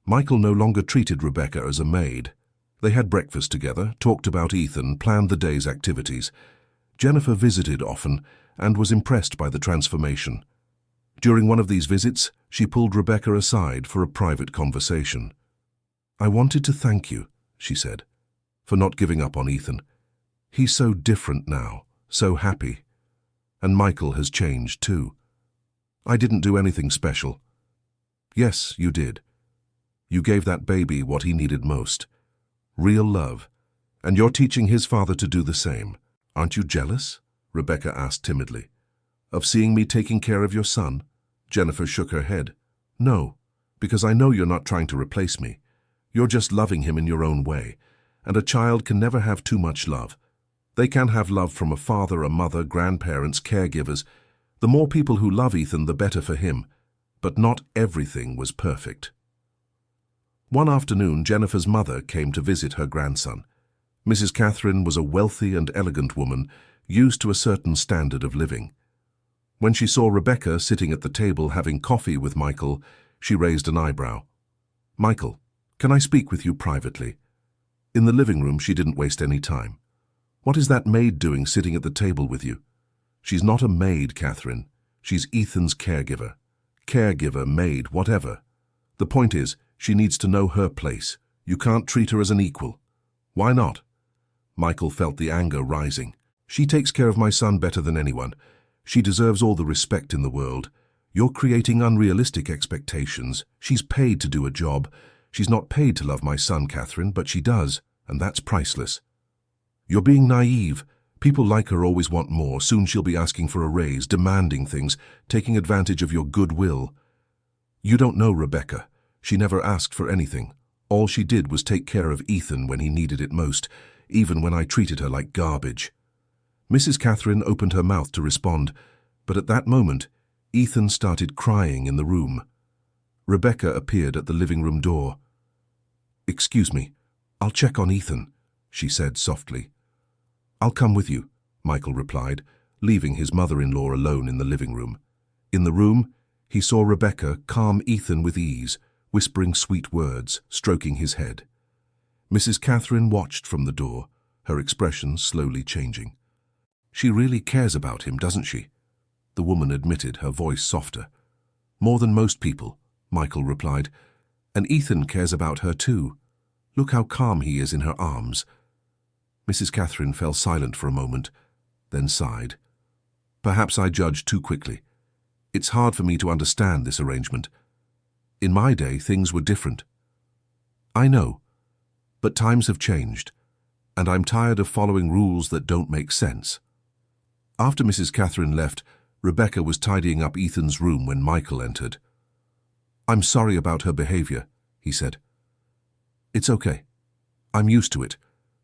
Michael no longer treated Rebecca as a maid. They had breakfast together, talked about Ethan, planned the day's activities. Jennifer visited often and was impressed by the transformation. During one of these visits, she pulled Rebecca aside for a private conversation. "I wanted to thank you," she said, "for not giving up on Ethan. He's so different now, so happy. And Michael has changed too. I didn't do anything special." "Yes, you did. You gave that baby what he needed most. Real love. And you're teaching his father to do the same. Aren't you jealous?" Rebecca asked timidly. "Of seeing me taking care of your son?" Jennifer shook her head. "No, because I know you're not trying to replace me. You're just loving him in your own way. And a child can never have too much love. They can have love from a father, a mother, grandparents, caregivers. The more people who love Ethan, the better for him. But not everything was perfect." One afternoon, Jennifer's mother came to visit her grandson. Mrs. Catherine was a wealthy and elegant woman, used to a certain standard of living. When she saw Rebecca sitting at the table having coffee with Michael, she raised an eyebrow. "Michael, can I speak with you privately?" In the living room, she didn't waste any time. "What is that maid doing sitting at the table with you?" "She's not a maid, Catherine. She's Ethan's caregiver. Caregiver, maid, whatever. The point is, she needs to know her place. You can't treat her as an equal. Why not? Michael felt the anger rising. She takes care of my son better than anyone. She deserves all the respect in the world. You're creating unrealistic expectations. She's paid to do a job. She's not paid to love my son, Catherine, but she does, and that's priceless. You're being naive. People like her always want more. Soon she'll be asking for a raise, demanding things, taking advantage of your goodwill. You don't know Rebecca. She never asked for anything. All she did was take care of Ethan when he needed it most, even when I treated her like garbage. Mrs. Catherine opened her mouth to respond, but at that moment, Ethan started crying in the room. Rebecca appeared at the living room door. "Excuse me, I'll check on Ethan," she said softly. "I'll come with you," Michael replied, leaving his mother-in-law alone in the living room. In the room, he saw Rebecca calm Ethan with ease, whispering sweet words, stroking his head. Mrs. Catherine watched from the door, her expression slowly changing. "She really cares about him, doesn't she?" the woman admitted, her voice softer. "More than most people," Michael replied. "And Ethan cares about her too. Look how calm he is in her arms." Mrs. Catherine fell silent for a moment, then sighed. "Perhaps I judged too quickly. It's hard for me to understand this arrangement. In my day, things were different." "I know, but times have changed, and I'm tired of following rules that don't make sense." After Mrs. Catherine left, Rebecca was tidying up Ethan's room when Michael entered. "I'm sorry about her behavior," he said. "It's okay. I'm used to it.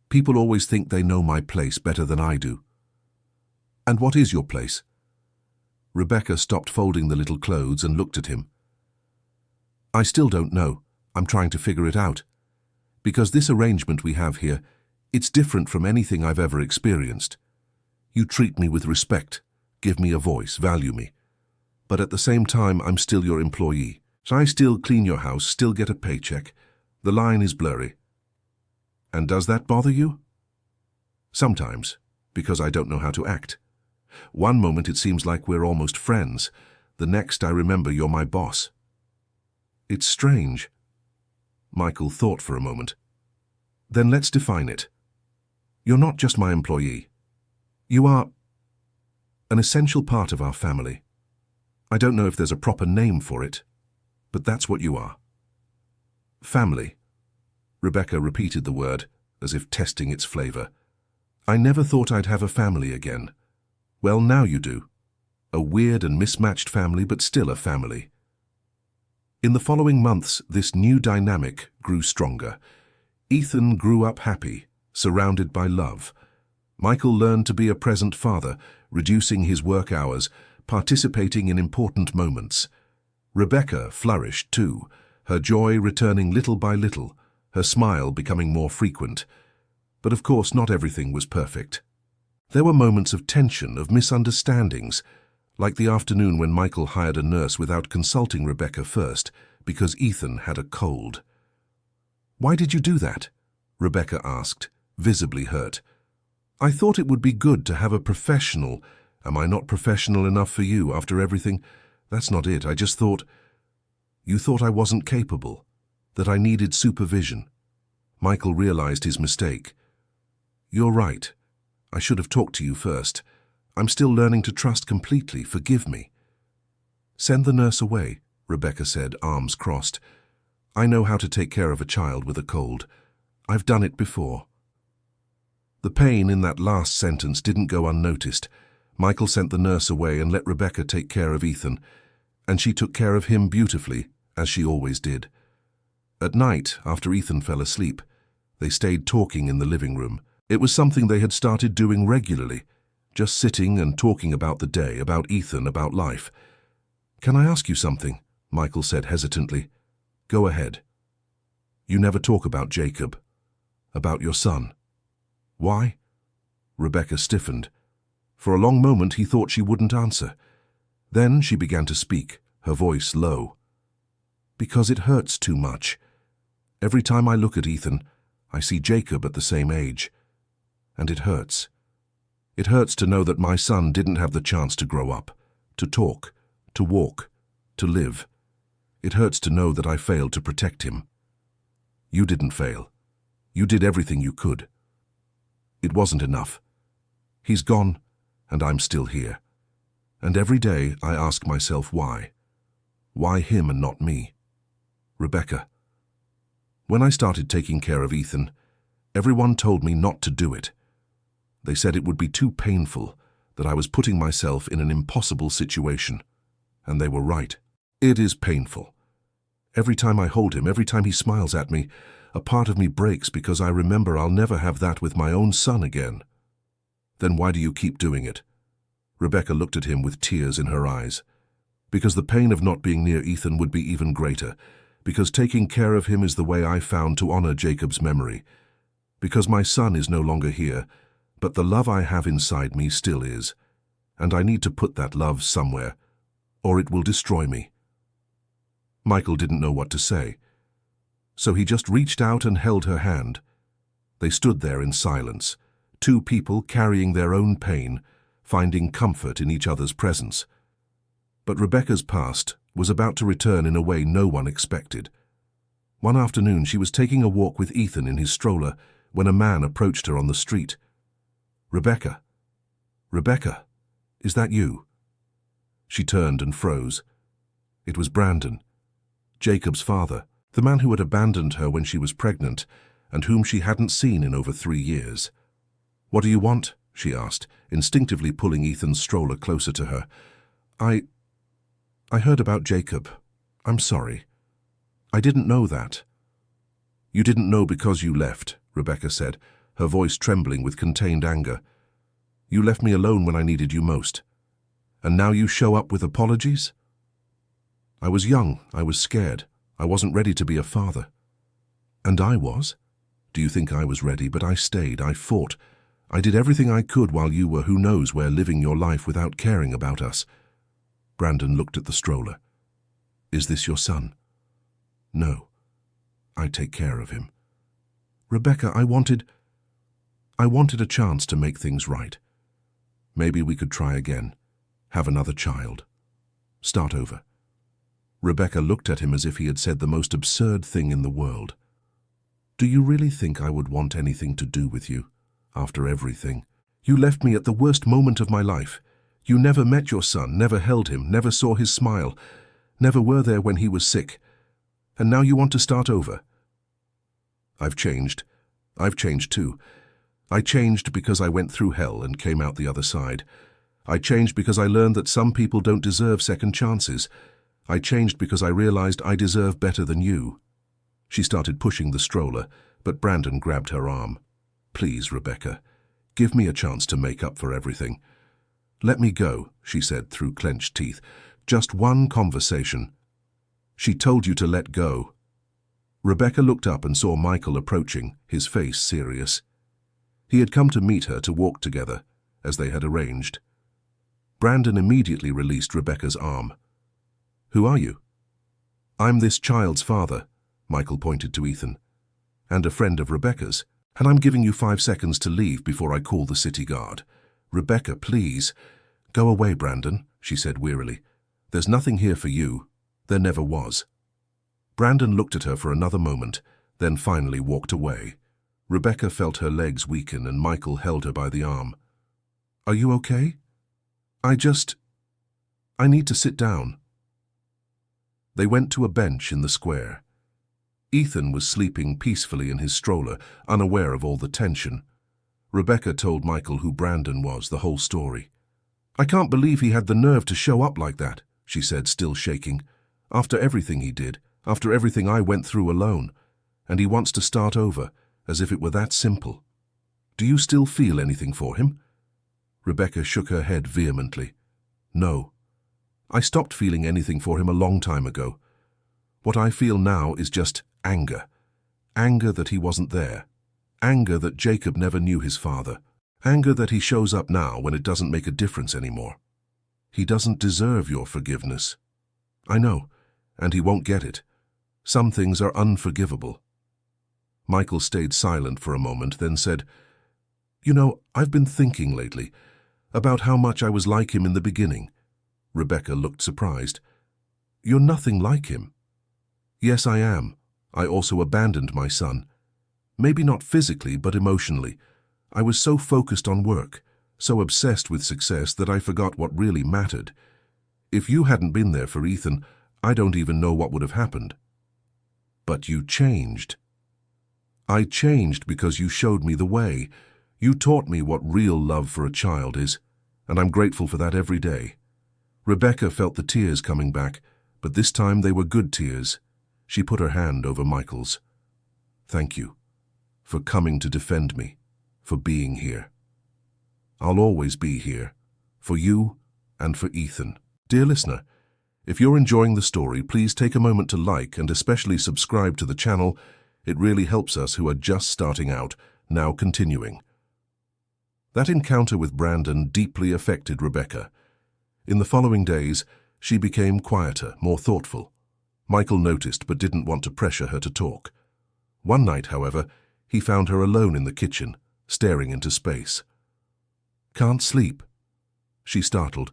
People always think they know my place better than I do." "And what is your place?" Rebecca stopped folding the little clothes and looked at him. "I still don't know. I'm trying to figure it out. Because this arrangement we have here, it's different from anything I've ever experienced. You treat me with respect, give me a voice, value me. But at the same time, I'm still your employee. So I still clean your house, still get a paycheck. The line is blurry." "And does that bother you?" "Sometimes, because I don't know how to act. One moment it seems like we're almost friends. The next I remember you're my boss." "It's strange." Michael thought for a moment. "Then let's define it. You're not just my employee. You are an essential part of our family. I don't know if there's a proper name for it, but that's what you are." "Family." Rebecca repeated the word, as if testing its flavor. "I never thought I'd have a family again. Well, now you do. A weird and mismatched family, but still a family." In the following months, this new dynamic grew stronger. Ethan grew up happy, surrounded by love. Michael learned to be a present father, reducing his work hours, participating in important moments. Rebecca flourished too, her joy returning little by little, her smile becoming more frequent. But of course not everything was perfect. There were moments of tension, of misunderstandings, like the afternoon when Michael hired a nurse without consulting Rebecca first, because Ethan had a cold. "Why did you do that?" Rebecca asked, visibly hurt. "I thought it would be good to have a professional. Am I not professional enough for you after everything? That's not it. I just thought..." "You thought I wasn't capable, that I needed supervision." Michael realized his mistake. "You're right. I should have talked to you first. I'm still learning to trust completely. Forgive me." "Send the nurse away," Rebecca said, arms crossed. "I know how to take care of a child with a cold. I've done it before." The pain in that last sentence didn't go unnoticed. Michael sent the nurse away and let Rebecca take care of Ethan, and she took care of him beautifully, as she always did. At night, after Ethan fell asleep, they stayed talking in the living room. It was something they had started doing regularly, just sitting and talking about the day, about Ethan, about life. "Can I ask you something?" Michael said hesitantly. "Go ahead." "You never talk about Jacob, about your son." "Why?" Rebecca stiffened. For a long moment he thought she wouldn't answer. Then she began to speak, her voice low. "Because it hurts too much. Every time I look at Ethan, I see Jacob at the same age. And it hurts. It hurts to know that my son didn't have the chance to grow up, to talk, to walk, to live. It hurts to know that I failed to protect him. You didn't fail. You did everything you could. It wasn't enough. He's gone, and I'm still here. And every day I ask myself why. Why him and not me? Rebecca. When I started taking care of Ethan, everyone told me not to do it. They said it would be too painful, that I was putting myself in an impossible situation. And they were right. It is painful. Every time I hold him, every time he smiles at me, a part of me breaks because I remember I'll never have that with my own son again. Then why do you keep doing it? Rebecca looked at him with tears in her eyes. Because the pain of not being near Ethan would be even greater. Because taking care of him is the way I found to honor Jacob's memory. Because my son is no longer here, but the love I have inside me still is. And I need to put that love somewhere, or it will destroy me. Michael didn't know what to say. So he just reached out and held her hand. They stood there in silence, two people carrying their own pain, finding comfort in each other's presence. But Rebecca's past was about to return in a way no one expected. One afternoon she was taking a walk with Ethan in his stroller when a man approached her on the street. "Rebecca, Rebecca, is that you?" She turned and froze. It was Brandon, Jacob's father, the man who had abandoned her when she was pregnant and whom she hadn't seen in over 3 years. "What do you want?" she asked, instinctively pulling Ethan's stroller closer to her. I heard about Jacob. I'm sorry. I didn't know that." "You didn't know because you left," Rebecca said, her voice trembling with contained anger. "You left me alone when I needed you most. And now you show up with apologies?" "I was young. I was scared. I wasn't ready to be a father." "And I was? Do you think I was ready? But I stayed. I fought. I did everything I could while you were who knows where living your life without caring about us." Brandon looked at the stroller. "Is this your son?" "No. I take care of him." "Rebecca, I wanted a chance to make things right. Maybe we could try again. Have another child. Start over." Rebecca looked at him as if he had said the most absurd thing in the world. "Do you really think I would want anything to do with you, after everything? You left me at the worst moment of my life. You never met your son, never held him, never saw his smile, never were there when he was sick. And now you want to start over." "I've changed. I've changed too. I changed because I went through hell and came out the other side. I changed because I learned that some people don't deserve second chances. I changed because I realized I deserve better than you." She started pushing the stroller, but Brandon grabbed her arm. "Please, Rebecca, give me a chance to make up for everything." "Let me go," she said through clenched teeth. "Just one conversation." "She told you to let go." Rebecca looked up and saw Michael approaching, his face serious. He had come to meet her to walk together, as they had arranged. Brandon immediately released Rebecca's arm. "Who are you?" "I'm this child's father," Michael pointed to Ethan, "and a friend of Rebecca's, and I'm giving you 5 seconds to leave before I call the city guard." "Rebecca, please." "Go away, Brandon," she said wearily. "There's nothing here for you. There never was." Brandon looked at her for another moment, then finally walked away. Rebecca felt her legs weaken and Michael held her by the arm. "Are you okay?" I need to sit down." They went to a bench in the square. Ethan was sleeping peacefully in his stroller, unaware of all the tension. Rebecca told Michael who Brandon was, the whole story. "I can't believe he had the nerve to show up like that," she said, still shaking. "After everything he did, after everything I went through alone. And he wants to start over, as if it were that simple. Do you still feel anything for him?" Rebecca shook her head vehemently. "No. I stopped feeling anything for him a long time ago. What I feel now is just anger. Anger that he wasn't there. Anger that Jacob never knew his father. Anger that he shows up now when it doesn't make a difference anymore. He doesn't deserve your forgiveness. I know, and he won't get it. Some things are unforgivable." Michael stayed silent for a moment, then said, "You know, I've been thinking lately about how much I was like him in the beginning. Rebecca looked surprised. "You're nothing like him." "Yes, I am. I also abandoned my son. Maybe not physically, but emotionally. I was so focused on work, so obsessed with success that I forgot what really mattered. If you hadn't been there for Ethan, I don't even know what would have happened." "But you changed." "I changed because you showed me the way. You taught me what real love for a child is, and I'm grateful for that every day." Rebecca felt the tears coming back, but this time they were good tears. She put her hand over Michael's. "Thank you for coming to defend me, for being here. I'll always be here, for you and for Ethan." Dear listener, if you're enjoying the story, please take a moment to like and especially subscribe to the channel. It really helps us who are just starting out. Now continuing. That encounter with Brandon deeply affected Rebecca. In the following days, she became quieter, more thoughtful. Michael noticed but didn't want to pressure her to talk. One night, however, he found her alone in the kitchen, staring into space. "Can't sleep?" She startled.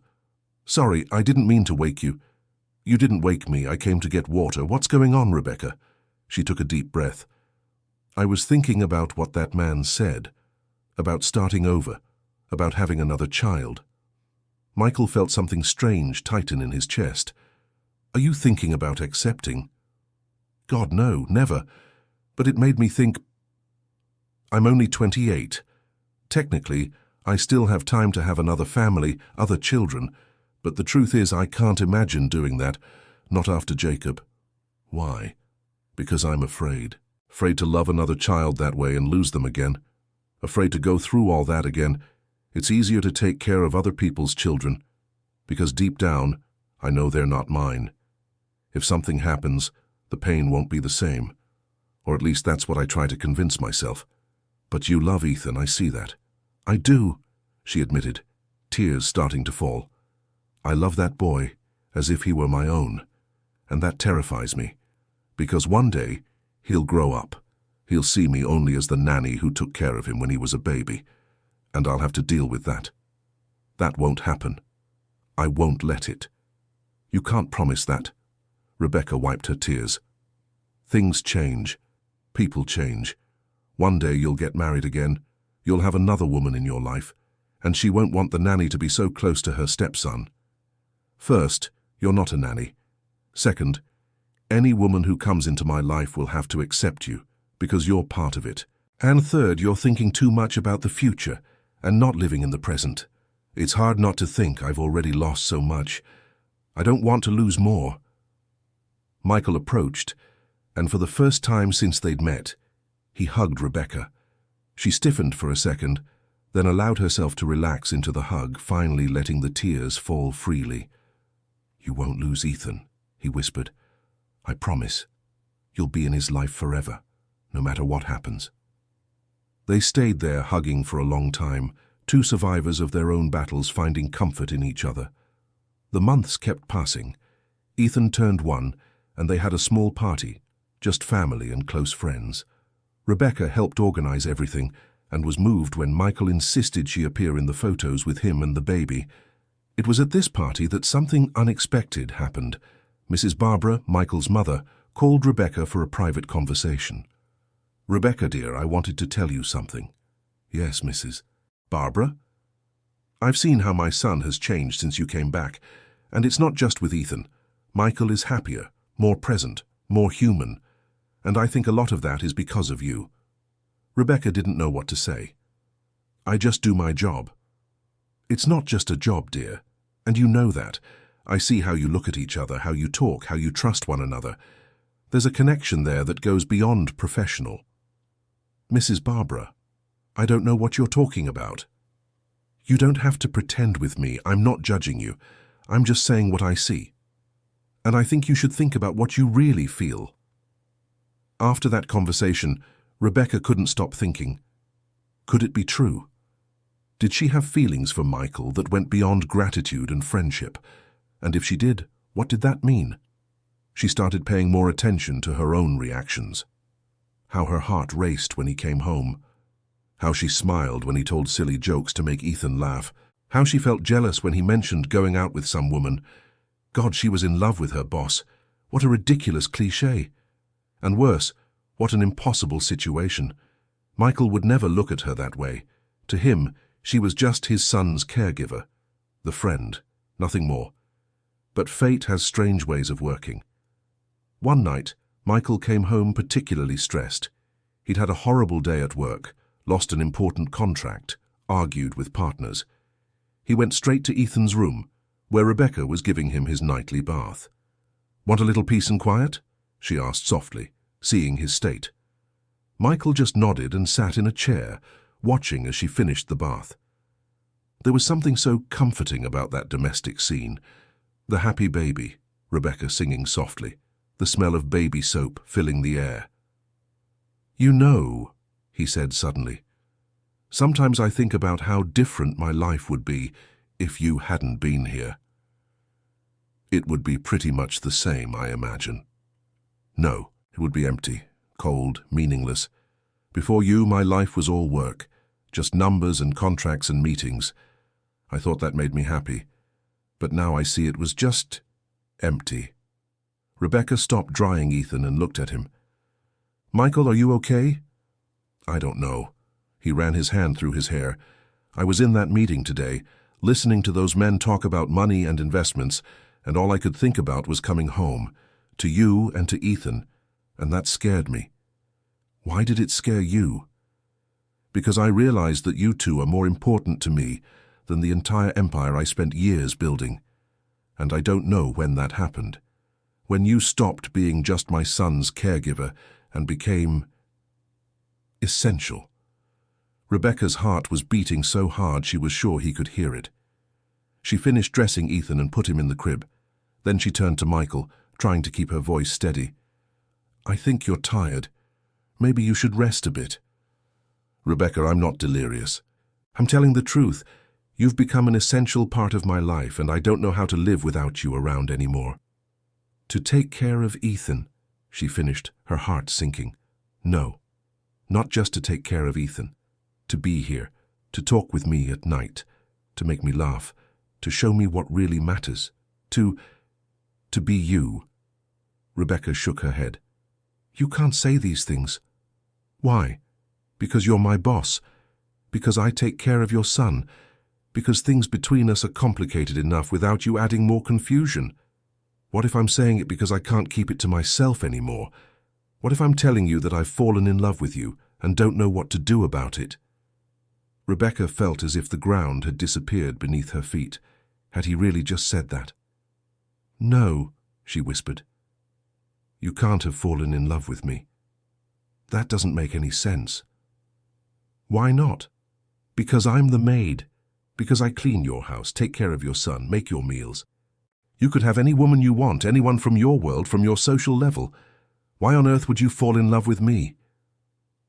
"Sorry, I didn't mean to wake you." "You didn't wake me. I came to get water. What's going on, Rebecca?" She took a deep breath. "I was thinking about what that man said, about starting over, about having another child." Michael felt something strange tighten in his chest. "Are you thinking about accepting?" "God, no, never. But it made me think. I'm only 28. Technically, I still have time to have another family, other children, but the truth is I can't imagine doing that, not after Jacob." "Why?" "Because I'm afraid. Afraid to love another child that way and lose them again. Afraid to go through all that again. It's easier to take care of other people's children, because deep down, I know they're not mine. If something happens, the pain won't be the same. Or at least that's what I try to convince myself. But you love Ethan, I see that." "I do," she admitted, tears starting to fall. "I love that boy as if he were my own, and that terrifies me, because one day he'll grow up. He'll see me only as the nanny who took care of him when he was a baby, and I'll have to deal with that. That won't happen. I won't let it." "You can't promise that." Rebecca wiped her tears. "Things change. People change. One day you'll get married again. You'll have another woman in your life, and she won't want the nanny to be so close to her stepson. First, you're not a nanny. Second, any woman who comes into my life will have to accept you, because you're part of it. And third, you're thinking too much about the future and not living in the present. It's hard not to think I've already lost so much. I don't want to lose more." Michael approached, and for the first time since they'd met, he hugged Rebecca. She stiffened for a second, then allowed herself to relax into the hug, finally letting the tears fall freely. "You won't lose Ethan," he whispered. "I promise. You'll be in his life forever, no matter what happens." They stayed there hugging for a long time, two survivors of their own battles finding comfort in each other. The months kept passing. Ethan turned 1, and they had a small party, just family and close friends. Rebecca helped organize everything and was moved when Michael insisted she appear in the photos with him and the baby. It was at this party that something unexpected happened. Mrs. Barbara, Michael's mother, called Rebecca for a private conversation. "Rebecca, dear, I wanted to tell you something." "Yes, Mrs. Barbara?" "I've seen how my son has changed since you came back, and it's not just with Ethan. Michael is happier, more present, more human, and I think a lot of that is because of you." Rebecca didn't know what to say. "I just do my job." "It's not just a job, dear, and you know that. I see how you look at each other, how you talk, how you trust one another. There's a connection there that goes beyond professional." "Mrs. Barbara, I don't know what you're talking about." "You don't have to pretend with me. I'm not judging you. I'm just saying what I see. And I think you should think about what you really feel." After that conversation, Rebecca couldn't stop thinking. Could it be true? Did she have feelings for Michael that went beyond gratitude and friendship? And if she did, what did that mean? She started paying more attention to her own reactions. How her heart raced when he came home. How she smiled when he told silly jokes to make Ethan laugh. How she felt jealous when he mentioned going out with some woman. God, she was in love with her boss. What a ridiculous cliché. And worse, what an impossible situation. Michael would never look at her that way. To him, she was just his son's caregiver, the friend, nothing more. But fate has strange ways of working. One night, Michael came home particularly stressed. He'd had a horrible day at work, lost an important contract, argued with partners. He went straight to Ethan's room, where Rebecca was giving him his nightly bath. "Want a little peace and quiet?" she asked softly, seeing his state. Michael just nodded and sat in a chair, watching as she finished the bath. There was something so comforting about that domestic scene. The happy baby, Rebecca singing softly, the smell of baby soap filling the air. "You know," he said suddenly, "sometimes I think about how different my life would be if you hadn't been here." "It would be pretty much the same, I imagine." "No, it would be empty, cold, meaningless. Before you, my life was all work, just numbers and contracts and meetings. I thought that made me happy, but now I see it was just empty." Rebecca stopped drying Ethan and looked at him. "Michael, are you okay?" "I don't know." He ran his hand through his hair. "I was in that meeting today, listening to those men talk about money and investments, and all I could think about was coming home, to you and to Ethan, and that scared me." "Why did it scare you?" "Because I realized that you two are more important to me than the entire empire I spent years building. And I don't know when that happened. When you stopped being just my son's caregiver and became essential." Rebecca's heart was beating so hard she was sure he could hear it. She finished dressing Ethan and put him in the crib. Then she turned to Michael, trying to keep her voice steady. "I think you're tired. Maybe you should rest a bit." "Rebecca, I'm not delirious. I'm telling the truth. You've become an essential part of my life, and I don't know how to live without you around anymore." "To take care of Ethan," she finished, her heart sinking. "No, not just to take care of Ethan. To be here, to talk with me at night, to make me laugh, to show me what really matters, to be you." Rebecca shook her head. "You can't say these things." "Why?" "Because you're my boss. Because I take care of your son. Because things between us are complicated enough without you adding more confusion. What if I'm saying it because I can't keep it to myself anymore? What if I'm telling you that I've fallen in love with you and don't know what to do about it?" Rebecca felt as if the ground had disappeared beneath her feet. Had he really just said that? "No," she whispered. "You can't have fallen in love with me. That doesn't make any sense." "Why not?" "Because I'm the maid. Because I clean your house, take care of your son, make your meals. You could have any woman you want, anyone from your world, from your social level. Why on earth would you fall in love with me?"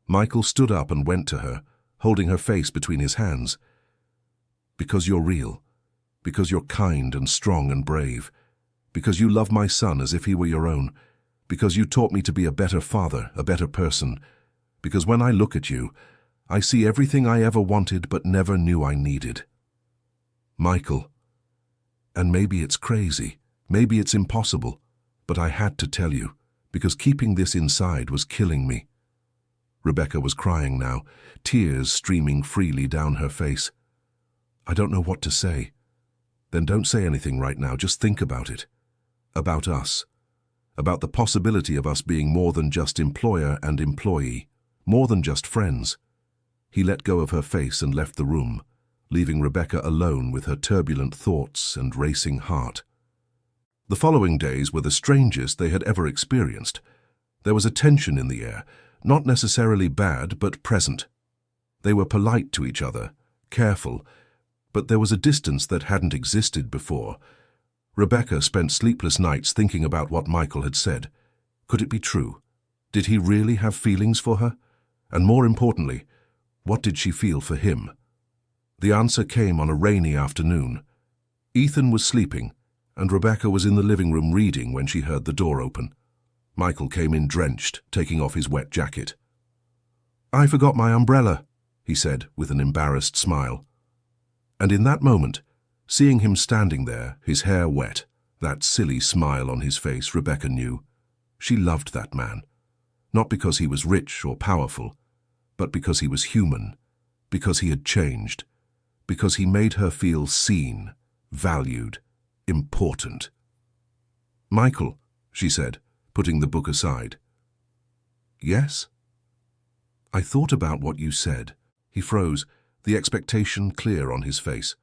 Michael stood up and went to her, holding her face between his hands. "Because you're real. Because you're kind and strong and brave. Because you love my son as if he were your own. Because you taught me to be a better father, a better person. Because when I look at you, I see everything I ever wanted but never knew I needed." Michael. And maybe it's crazy, maybe it's impossible, but I had to tell you, because keeping this inside was killing me. Rebecca was crying now, tears streaming freely down her face. "I don't know what to say." "Then don't say anything right now, just think about it. About us. About the possibility of us being more than just employer and employee, more than just friends." He let go of her face and left the room, leaving Rebecca alone with her turbulent thoughts and racing heart. The following days were the strangest they had ever experienced. There was a tension in the air, not necessarily bad, but present. They were polite to each other, careful, but there was a distance that hadn't existed before. Rebecca spent sleepless nights thinking about what Michael had said. Could it be true? Did he really have feelings for her? And more importantly, what did she feel for him? The answer came on a rainy afternoon. Ethan was sleeping, and Rebecca was in the living room reading when she heard the door open. Michael came in drenched, taking off his wet jacket. "I forgot my umbrella," he said with an embarrassed smile. And in that moment, seeing him standing there, his hair wet, that silly smile on his face, Rebecca knew. She loved that man. Not because he was rich or powerful, but because he was human, because he had changed, because he made her feel seen, valued, important. "Michael," she said, putting the book aside. "Yes?" "I thought about what you said." He froze, the expectation clear on his face.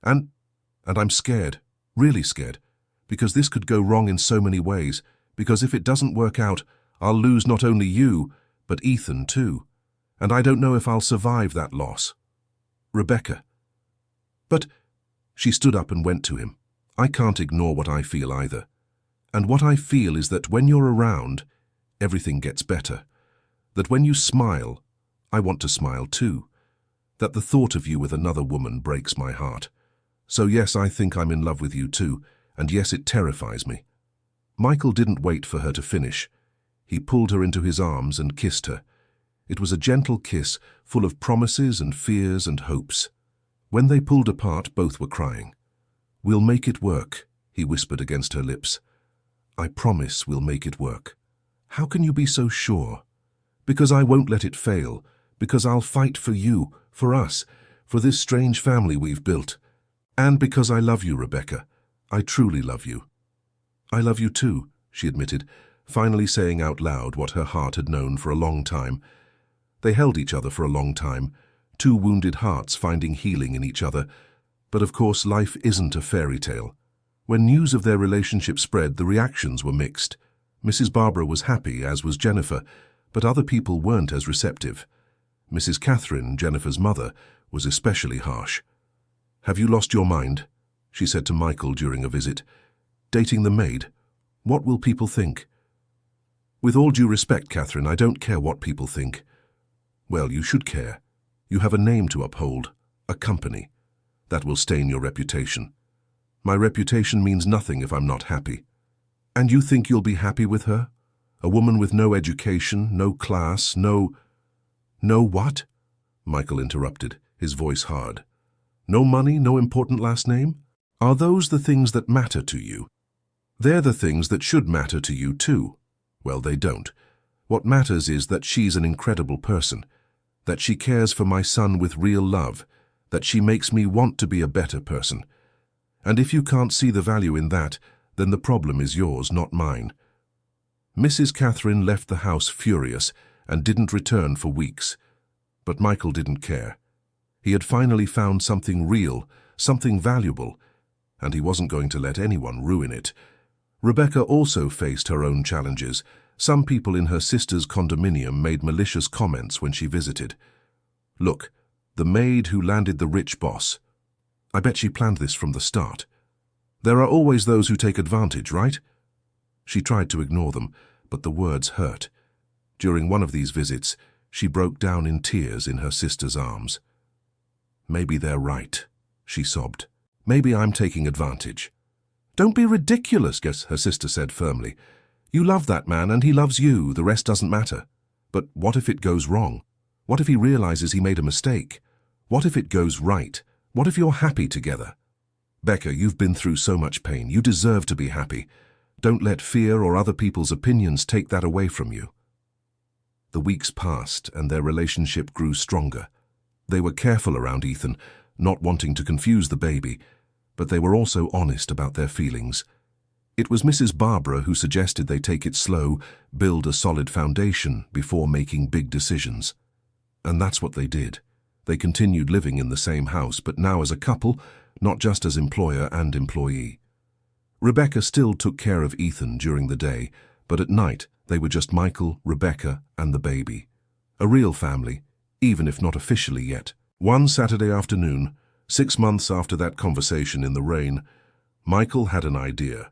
And I'm scared, really scared, because this could go wrong in so many ways, because if it doesn't work out, I'll lose not only you, but Ethan too. And I don't know if I'll survive that loss. Rebecca. But she stood up and went to him. "I can't ignore what I feel either. And what I feel is that when you're around, everything gets better. That when you smile, I want to smile too. That the thought of you with another woman breaks my heart. So yes, I think I'm in love with you too, and yes, it terrifies me." Michael didn't wait for her to finish. He pulled her into his arms and kissed her. It was a gentle kiss, full of promises and fears and hopes. When they pulled apart, both were crying. "We'll make it work," he whispered against her lips. "I promise we'll make it work." "How can you be so sure?" "Because I won't let it fail. Because I'll fight for you, for us, for this strange family we've built. And because I love you, Rebecca. I truly love you." "I love you too," she admitted, finally saying out loud what her heart had known for a long time. They held each other for a long time, two wounded hearts finding healing in each other. But of course, life isn't a fairy tale. When news of their relationship spread, the reactions were mixed. Mrs. Barbara was happy, as was Jennifer, but other people weren't as receptive. Mrs. Catherine, Jennifer's mother, was especially harsh. "Have you lost your mind?" she said to Michael during a visit. "Dating the maid? What will people think?" "With all due respect, Catherine, I don't care what people think." "Well, you should care. You have a name to uphold, a company. That will stain your reputation. My reputation means nothing if I'm not happy." "And you think you'll be happy with her? A woman with no education, no class, no—" "No what?" Michael interrupted, his voice hard. "No money, no important last name? Are those the things that matter to you?" "They're the things that should matter to you too." "Well, they don't. What matters is that she's an incredible person, that she cares for my son with real love, that she makes me want to be a better person. And if you can't see the value in that, then the problem is yours, not mine." Mrs. Catherine left the house furious and didn't return for weeks. But Michael didn't care. He had finally found something real, something valuable, and he wasn't going to let anyone ruin it. Rebecca also faced her own challenges. Some people in her sister's condominium made malicious comments when she visited. "Look, the maid who landed the rich boss. I bet she planned this from the start. There are always those who take advantage, right?" She tried to ignore them, but the words hurt. During one of these visits, she broke down in tears in her sister's arms. "Maybe they're right," she sobbed. "Maybe I'm taking advantage." "Don't be ridiculous," her sister said firmly. "You love that man and he loves you, the rest doesn't matter. But what if it goes wrong? What if he realizes he made a mistake? What if it goes right? What if you're happy together? Becca, you've been through so much pain. You deserve to be happy. Don't let fear or other people's opinions take that away from you." The weeks passed and their relationship grew stronger. They were careful around Ethan, not wanting to confuse the baby, but they were also honest about their feelings. It was Mrs. Barbara who suggested they take it slow, build a solid foundation before making big decisions. And that's what they did. They continued living in the same house, but now as a couple, not just as employer and employee. Rebecca still took care of Ethan during the day, but at night they were just Michael, Rebecca, and the baby. A real family, even if not officially yet. One Saturday afternoon, 6 months after that conversation in the rain, Michael had an idea.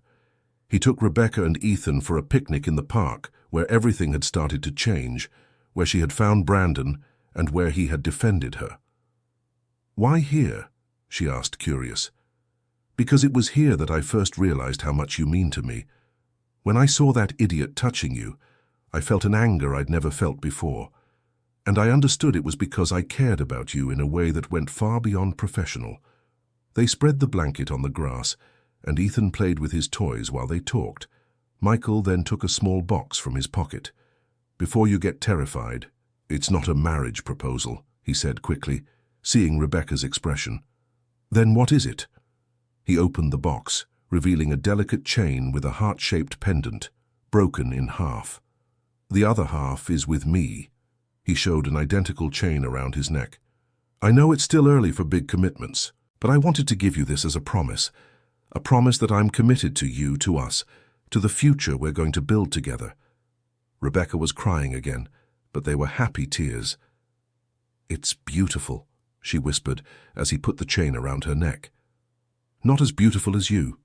He took Rebecca and Ethan for a picnic in the park, where everything had started to change, where she had found Brandon, and where he had defended her. "Why here?" she asked, curious. "Because it was here that I first realized how much you mean to me. When I saw that idiot touching you, I felt an anger I'd never felt before, and I understood it was because I cared about you in a way that went far beyond professional. They spread the blanket on the grass, and Ethan played with his toys while they talked. Michael then took a small box from his pocket. "Before you get terrified, it's not a marriage proposal," he said quickly, seeing Rebecca's expression. "Then what is it?" He opened the box, revealing a delicate chain with a heart-shaped pendant, broken in half. "The other half is with me." He showed an identical chain around his neck. "I know it's still early for big commitments, but I wanted to give you this as a promise that I'm committed to you, to us, to the future we're going to build together." Rebecca was crying again, but they were happy tears. "It's beautiful," she whispered as he put the chain around her neck. "Not as beautiful as you."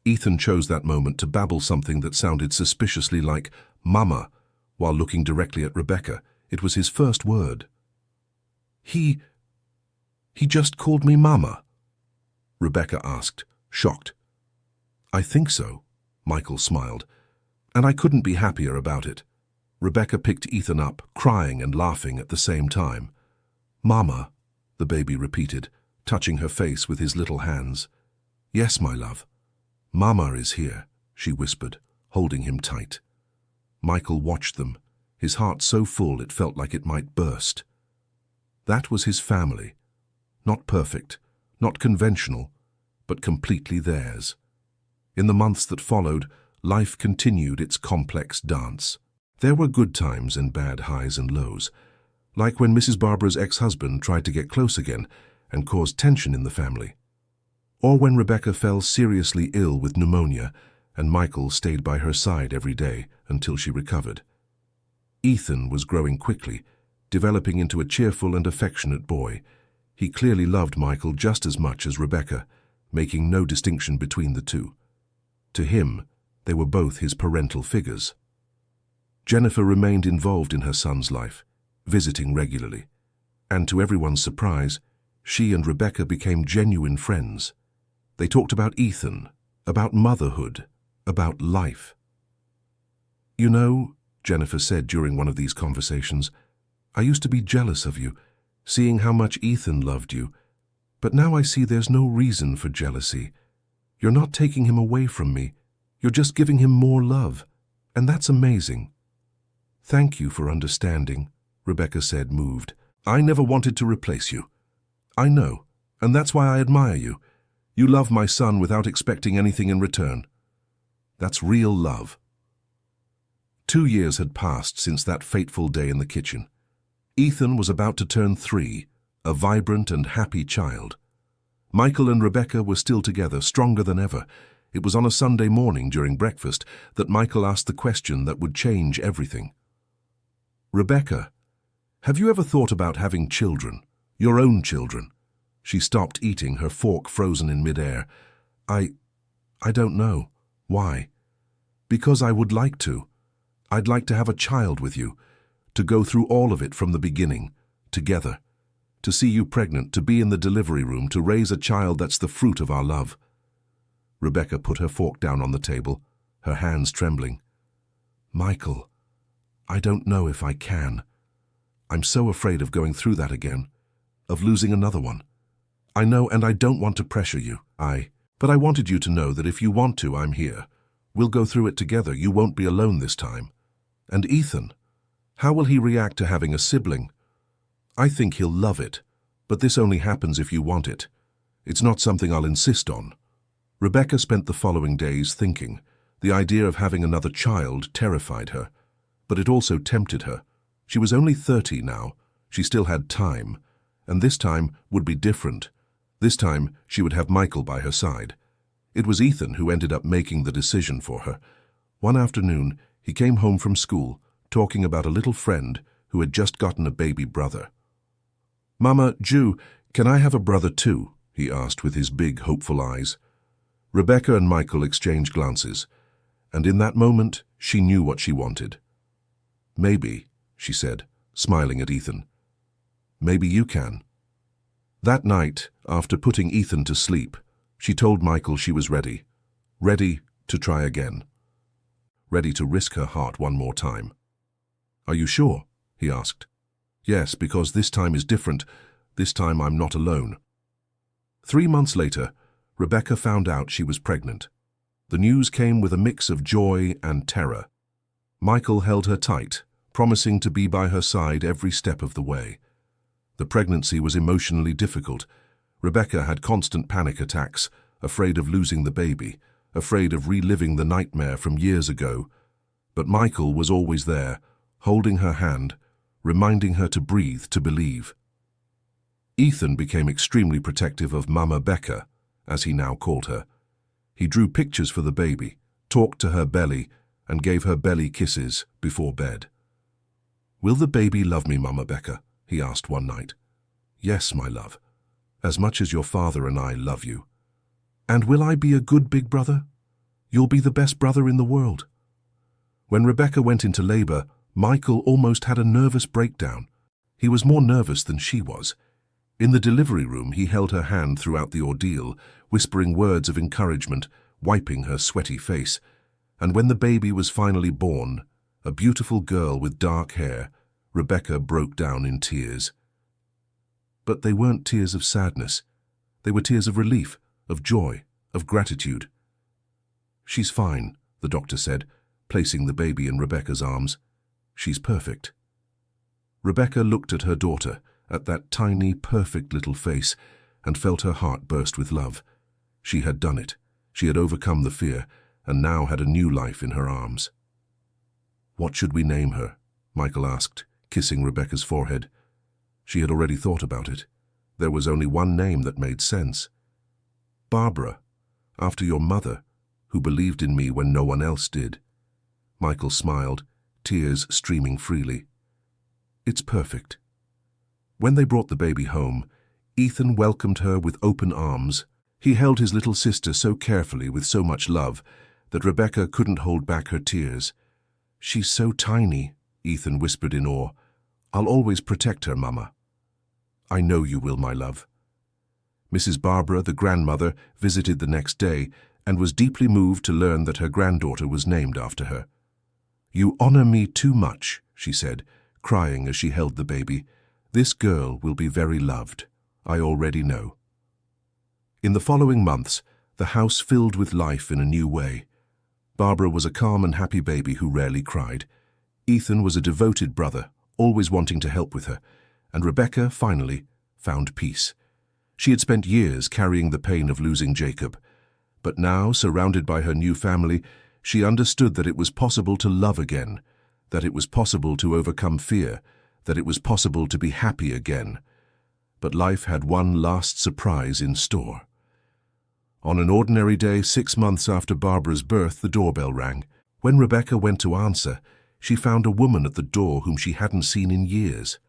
Ethan chose that moment to babble something that sounded suspiciously like "Mama," while looking directly at Rebecca. It was his first word. He just called me Mama?" Rebecca asked, shocked. "I think so," Michael smiled, "and I couldn't be happier about it." Rebecca picked Ethan up, crying and laughing at the same time. "Mama," the baby repeated, touching her face with his little hands. "Yes, my love. Mama is here," she whispered, holding him tight. Michael watched them, his heart so full it felt like it might burst. That was his family. Not perfect, not conventional, but completely theirs. In the months that followed, life continued its complex dance. There were good times and bad highs and lows, like when Mrs. Barbara's ex-husband tried to get close again and caused tension in the family. Or when Rebecca fell seriously ill with pneumonia and Michael stayed by her side every day until she recovered. Ethan was growing quickly, developing into a cheerful and affectionate boy. He clearly loved Michael just as much as Rebecca, making no distinction between the two. To him, they were both his parental figures. Jennifer remained involved in her son's life, visiting regularly, and to everyone's surprise, she and Rebecca became genuine friends. They talked about Ethan, about motherhood, about life. "You know," Jennifer said during one of these conversations, "I used to be jealous of you, seeing how much Ethan loved you, but now I see there's no reason for jealousy. You're not taking him away from me, you're just giving him more love, and that's amazing." "Thank you for understanding," Rebecca said, moved. "I never wanted to replace you. I know, and that's why I admire you. You love my son without expecting anything in return. That's real love." 2 years had passed since that fateful day in the kitchen. Ethan was about to turn 3, a vibrant and happy child. Michael and Rebecca were still together, stronger than ever. It was on a Sunday morning during breakfast that Michael asked the question that would change everything. "Rebecca, have you ever thought about having children, your own children?" She stopped eating, her fork frozen in midair. I don't know. Why?" "Because I would like to. I'd like to have a child with you, to go through all of it from the beginning, together. To see you pregnant, to be in the delivery room, to raise a child that's the fruit of our love." Rebecca put her fork down on the table, her hands trembling. "Michael, I don't know if I can. I'm so afraid of going through that again, of losing another one. I know, and I don't want to pressure you. But I wanted you to know that if you want to, I'm here. We'll go through it together. You won't be alone this time. And Ethan, how will he react to having a sibling? I think he'll love it, but this only happens if you want it. It's not something I'll insist on." Rebecca spent the following days thinking. The idea of having another child terrified her, but it also tempted her. She was only 30 now. She still had time, and this time would be different. This time she would have Michael by her side. It was Ethan who ended up making the decision for her. One afternoon, he came home from school, talking about a little friend who had just gotten a baby brother. "Mama, Jew, can I have a brother too?" he asked with his big, hopeful eyes. Rebecca and Michael exchanged glances, and in that moment, she knew what she wanted. "Maybe," she said, smiling at Ethan. "Maybe you can." That night, after putting Ethan to sleep, she told Michael she was ready to try again, ready to risk her heart one more time. "Are you sure?" he asked. "Yes, because this time is different. This time I'm not alone." 3 months later, Rebecca found out she was pregnant. The news came with a mix of joy and terror. Michael held her tight, promising to be by her side every step of the way. The pregnancy was emotionally difficult. Rebecca had constant panic attacks, afraid of losing the baby, afraid of reliving the nightmare from years ago. But Michael was always there, holding her hand, reminding her to breathe, to believe. Ethan became extremely protective of Mama Becca, as he now called her. He drew pictures for the baby, talked to her belly, and gave her belly kisses before bed. "Will the baby love me, Mama Becca?" he asked one night. "Yes, my love, as much as your father and I love you." "And will I be a good big brother? You'll be the best brother in the world." When Rebecca went into labor, Michael almost had a nervous breakdown. He was more nervous than she was. In the delivery room, he held her hand throughout the ordeal, whispering words of encouragement, wiping her sweaty face. And when the baby was finally born, a beautiful girl with dark hair, Rebecca broke down in tears. But they weren't tears of sadness. They were tears of relief, of joy, of gratitude. "She's fine," the doctor said, placing the baby in Rebecca's arms. "She's perfect." Rebecca looked at her daughter, at that tiny, perfect little face, and felt her heart burst with love. She had done it. She had overcome the fear, and now had a new life in her arms. "What should we name her?" Michael asked, kissing Rebecca's forehead. She had already thought about it. There was only one name that made sense. "Barbara, after your mother, who believed in me when no one else did." Michael smiled, tears streaming freely. "It's perfect." When they brought the baby home, Ethan welcomed her with open arms. He held his little sister so carefully with so much love that Rebecca couldn't hold back her tears. "She's so tiny," Ethan whispered in awe. "I'll always protect her, Mama." "I know you will, my love." Mrs. Barbara, the grandmother, visited the next day and was deeply moved to learn that her granddaughter was named after her. "You honor me too much," she said, crying as she held the baby. "This girl will be very loved. I already know." In the following months, the house filled with life in a new way. Barbara was a calm and happy baby who rarely cried. Ethan was a devoted brother, always wanting to help with her. And Rebecca, finally, found peace. She had spent years carrying the pain of losing Jacob. But now, surrounded by her new family, she understood that it was possible to love again, that it was possible to overcome fear, that it was possible to be happy again. But life had one last surprise in store. On an ordinary day, 6 months after Barbara's birth, the doorbell rang. When Rebecca went to answer, she found a woman at the door whom she hadn't seen in years.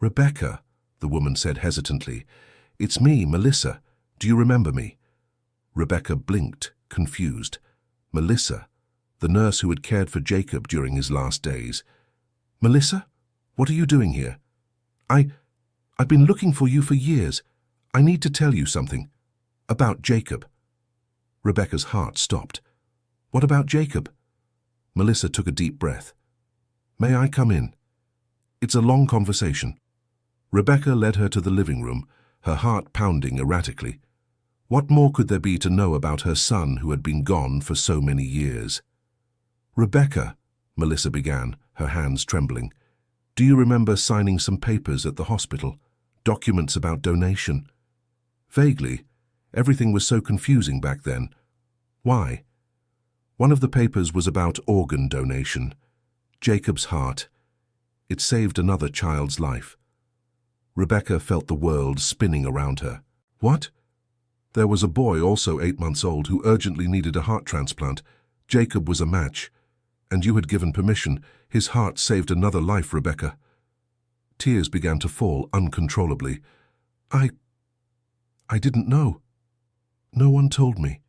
"Rebecca," the woman said hesitantly, "it's me, Melissa. Do you remember me?" Rebecca blinked, confused. Melissa, the nurse who had cared for Jacob during his last days. "Melissa? What are you doing here?" I've been looking for you for years. I need to tell you something. About Jacob." Rebecca's heart stopped. "What about Jacob?" Melissa took a deep breath. "May I come in? It's a long conversation." Rebecca led her to the living room, her heart pounding erratically. What more could there be to know about her son who had been gone for so many years? "Rebecca," Melissa began, her hands trembling, "do you remember signing some papers at the hospital? Documents about donation?" "Vaguely. Everything was so confusing back then." "Why?" "One of the papers was about organ donation. Jacob's heart. It saved another child's life." Rebecca felt the world spinning around her. "What?" "There was a boy, also 8 months old, who urgently needed a heart transplant. Jacob was a match. And you had given permission. His heart saved another life, Rebecca." Tears began to fall uncontrollably. I didn't know. No one told me."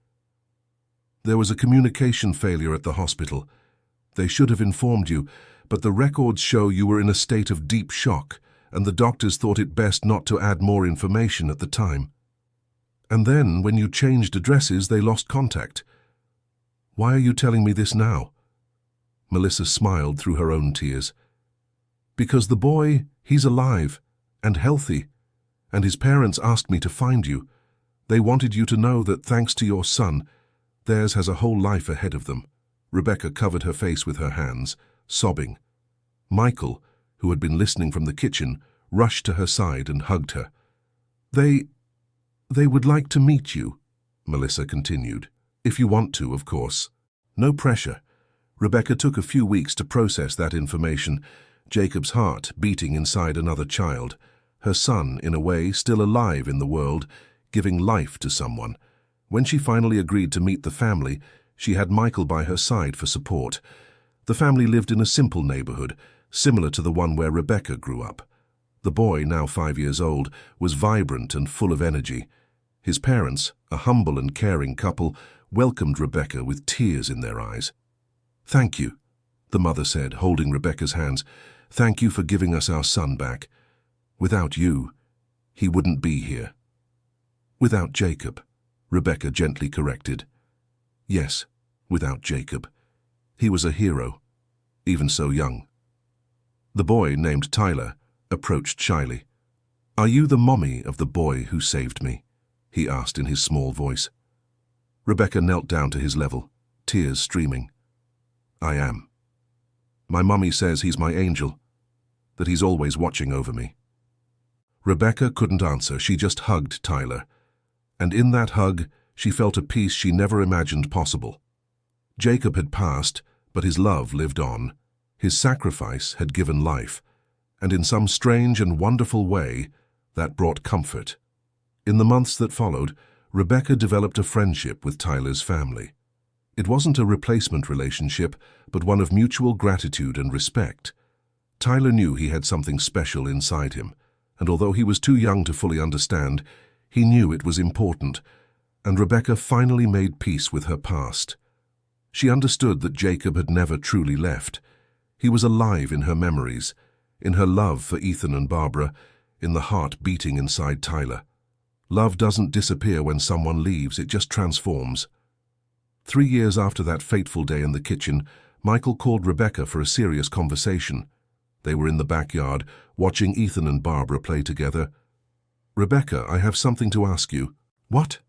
"There was a communication failure at the hospital. They should have informed you, but the records show you were in a state of deep shock, and the doctors thought it best not to add more information at the time. And then, when you changed addresses, they lost contact. Why are you telling me this now?" Melissa smiled through her own tears. "Because the boy, he's alive and healthy, and his parents asked me to find you. They wanted you to know that thanks to your son, theirs has a whole life ahead of them. Rebecca covered her face with her hands, sobbing. Michael, who had been listening from the kitchen, rushed to her side and hugged her. They would like to meet you, Melissa continued. If you want to, of course. No pressure. Rebecca took a few weeks to process that information, Jacob's heart beating inside another child, her son, in a way, still alive in the world, giving life to someone. When she finally agreed to meet the family, she had Michael by her side for support. The family lived in a simple neighborhood, similar to the one where Rebecca grew up. The boy, now 5 years old, was vibrant and full of energy. His parents, a humble and caring couple, welcomed Rebecca with tears in their eyes. "Thank you," the mother said, holding Rebecca's hands. "Thank you for giving us our son back. Without you, he wouldn't be here." "Without Jacob," Rebecca gently corrected. "Yes, without Jacob. He was a hero, even so young." The boy, named Tyler, approached shyly. "Are you the mommy of the boy who saved me?" he asked in his small voice. Rebecca knelt down to his level, tears streaming. "I am. My mummy says he's my angel, that he's always watching over me." Rebecca couldn't answer, she just hugged Tyler. And in that hug, she felt a peace she never imagined possible. Jacob had passed, but his love lived on. His sacrifice had given life, and in some strange and wonderful way, that brought comfort. In the months that followed, Rebecca developed a friendship with Tyler's family. It wasn't a replacement relationship, but one of mutual gratitude and respect. Tyler knew he had something special inside him, and although he was too young to fully understand, he knew it was important, and Rebecca finally made peace with her past. She understood that Jacob had never truly left. He was alive in her memories, in her love for Ethan and Barbara, in the heart beating inside Tyler. Love doesn't disappear when someone leaves, it just transforms. 3 years after that fateful day in the kitchen, Michael called Rebecca for a serious conversation. They were in the backyard, watching Ethan and Barbara play together. "Rebecca, I have something to ask you." "What?"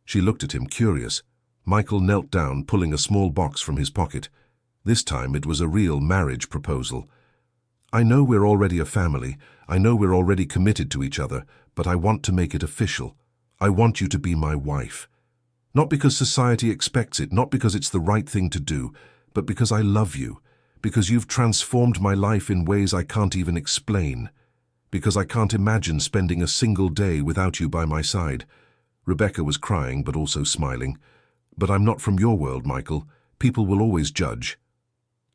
She looked at him, curious. Michael knelt down, pulling a small box from his pocket. This time it was a real marriage proposal. "I know we're already a family. I know we're already committed to each other, but I want to make it official. I want you to be my wife. Not because society expects it, not because it's the right thing to do, but because I love you, because you've transformed my life in ways I can't even explain, because I can't imagine spending a single day without you by my side." Rebecca was crying, but also smiling. "But I'm not from your world, Michael. People will always judge."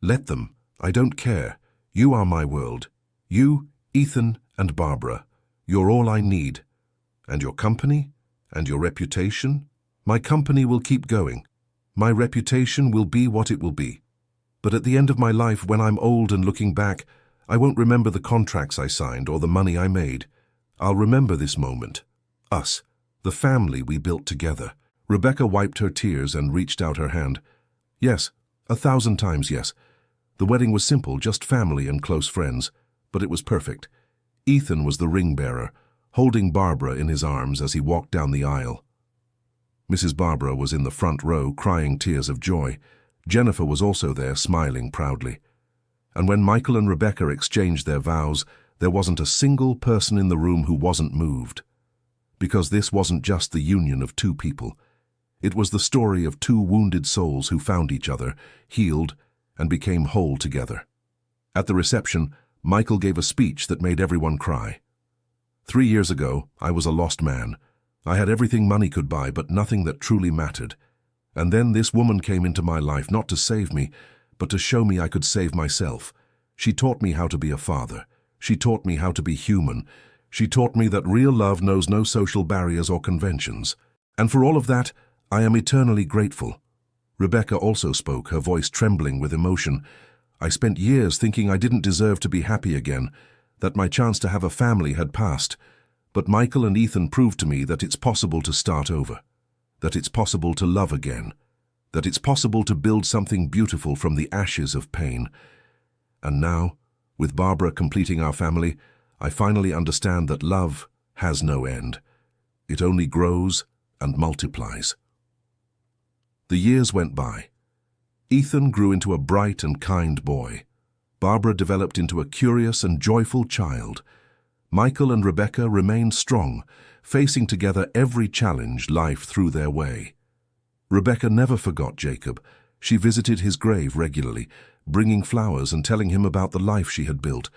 "Let them. I don't care. You are my world. You, Ethan, and Barbara. You're all I need. And your company? And your reputation? My company will keep going. My reputation will be what it will be. But at the end of my life, when I'm old and looking back, I won't remember the contracts I signed or the money I made. I'll remember this moment. Us, the family we built together." Rebecca wiped her tears and reached out her hand. "Yes, 1,000 times yes. The wedding was simple, just family and close friends, but it was perfect. Ethan was the ring bearer, holding Barbara in his arms as he walked down the aisle. Mrs. Barbara was in the front row, crying tears of joy. Jennifer was also there, smiling proudly. And when Michael and Rebecca exchanged their vows, there wasn't a single person in the room who wasn't moved. Because this wasn't just the union of two people. It was the story of two wounded souls who found each other, healed, and became whole together. At the reception, Michael gave a speech that made everyone cry. 3 years ago, I was a lost man. I had everything money could buy, but nothing that truly mattered. And then this woman came into my life, not to save me, but to show me I could save myself. She taught me how to be a father. She taught me how to be human. She taught me that real love knows no social barriers or conventions. And for all of that, I am eternally grateful." Rebecca also spoke, her voice trembling with emotion. "I spent years thinking I didn't deserve to be happy again, that my chance to have a family had passed. But Michael and Ethan proved to me that it's possible to start over, that it's possible to love again, that it's possible to build something beautiful from the ashes of pain. And now, with Barbara completing our family, I finally understand that love has no end. It only grows and multiplies. The years went by. Ethan grew into a bright and kind boy. Barbara developed into a curious and joyful child. Michael and Rebecca remained strong, facing together every challenge life threw their way. Rebecca never forgot Jacob. She visited his grave regularly, bringing flowers and telling him about the life she had built,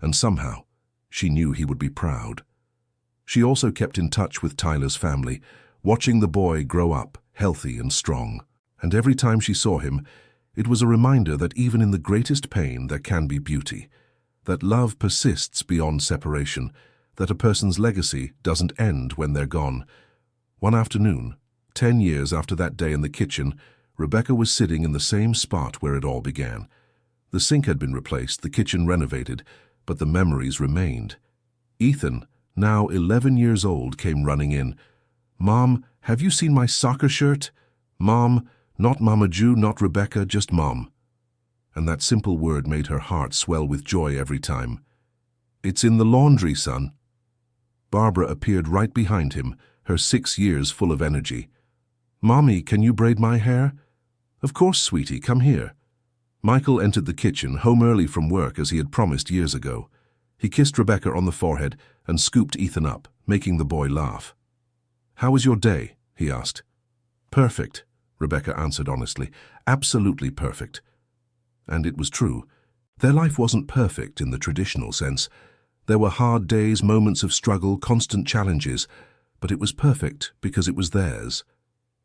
and somehow she knew he would be proud. She also kept in touch with Tyler's family, watching the boy grow up healthy and strong. And every time she saw him, it was a reminder that even in the greatest pain there can be beauty, that love persists beyond separation, that a person's legacy doesn't end when they're gone. One afternoon, 10 years after that day in the kitchen, Rebecca was sitting in the same spot where it all began. The sink had been replaced, the kitchen renovated, but the memories remained. Ethan, now 11 years old, came running in. "Mom, have you seen my soccer shirt?" "Mom, not Mama Jew, not Rebecca, just Mom." And that simple word made her heart swell with joy every time. "It's in the laundry, son." Barbara appeared right behind him, her 6 years full of energy. "Mommy, can you braid my hair?" "Of course, sweetie, come here." Michael entered the kitchen, home early from work as he had promised years ago. He kissed Rebecca on the forehead and scooped Ethan up, making the boy laugh. "How was your day?" he asked. "Perfect," Rebecca answered honestly. "Absolutely perfect." And it was true. Their life wasn't perfect in the traditional sense. There were hard days, moments of struggle, constant challenges, but it was perfect because it was theirs,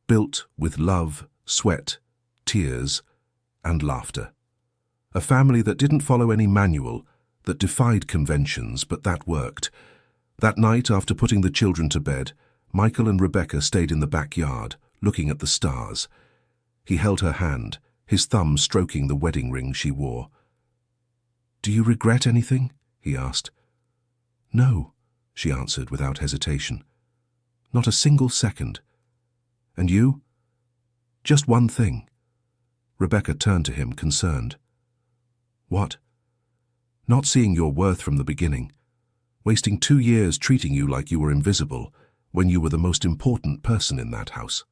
built with love, sweat, tears, and laughter. A family that didn't follow any manual, that defied conventions, but that worked. That night, after putting the children to bed, Michael and Rebecca stayed in the backyard, looking at the stars. He held her hand, his thumb stroking the wedding ring she wore. "Do you regret anything?" he asked. "No," she answered without hesitation. "Not a single second." "And you?" "Just one thing." Rebecca turned to him, concerned. "What?" "Not seeing your worth from the beginning. Wasting 2 years treating you like you were invisible when you were the most important person in that house."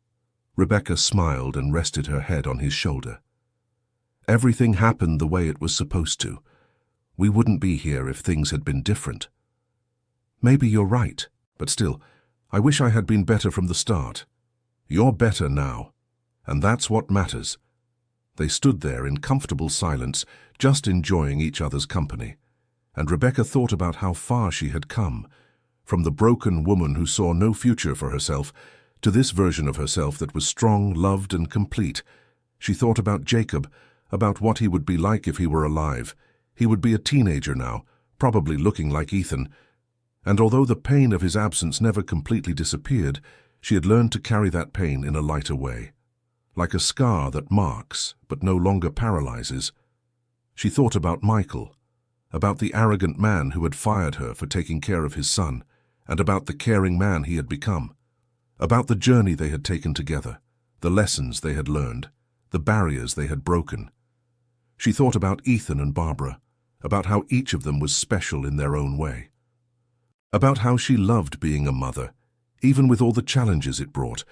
Rebecca smiled and rested her head on his shoulder. "Everything happened the way it was supposed to. We wouldn't be here if things had been different." "Maybe you're right, but still, I wish I had been better from the start." "You're better now, and that's what matters." They stood there in comfortable silence, just enjoying each other's company. And Rebecca thought about how far she had come, from the broken woman who saw no future for herself to this version of herself that was strong, loved, and complete. She thought about Jacob, about what he would be like if he were alive. He would be a teenager now, probably looking like Ethan. And although the pain of his absence never completely disappeared, she had learned to carry that pain in a lighter way. Like a scar that marks, but no longer paralyzes. She thought about Michael, about the arrogant man who had fired her for taking care of his son, and about the caring man he had become. About the journey they had taken together, the lessons they had learned, the barriers they had broken. She thought about Ethan and Barbara, about how each of them was special in their own way. About how she loved being a mother, even with all the challenges it brought.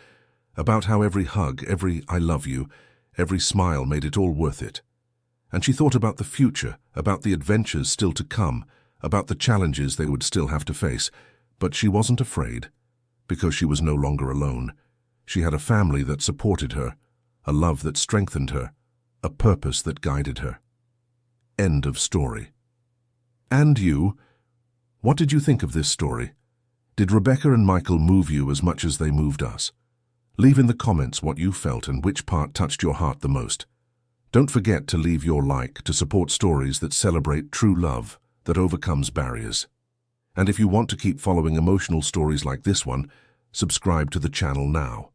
About how every hug, every "I love you," every smile made it all worth it. And she thought about the future, about the adventures still to come, about the challenges they would still have to face. But she wasn't afraid, because she was no longer alone. She had a family that supported her, a love that strengthened her, a purpose that guided her. End of story. And you? What did you think of this story? Did Rebecca and Michael move you as much as they moved us? Leave in the comments what you felt and which part touched your heart the most. Don't forget to leave your like to support stories that celebrate true love that overcomes barriers. And if you want to keep following emotional stories like this one, subscribe to the channel now.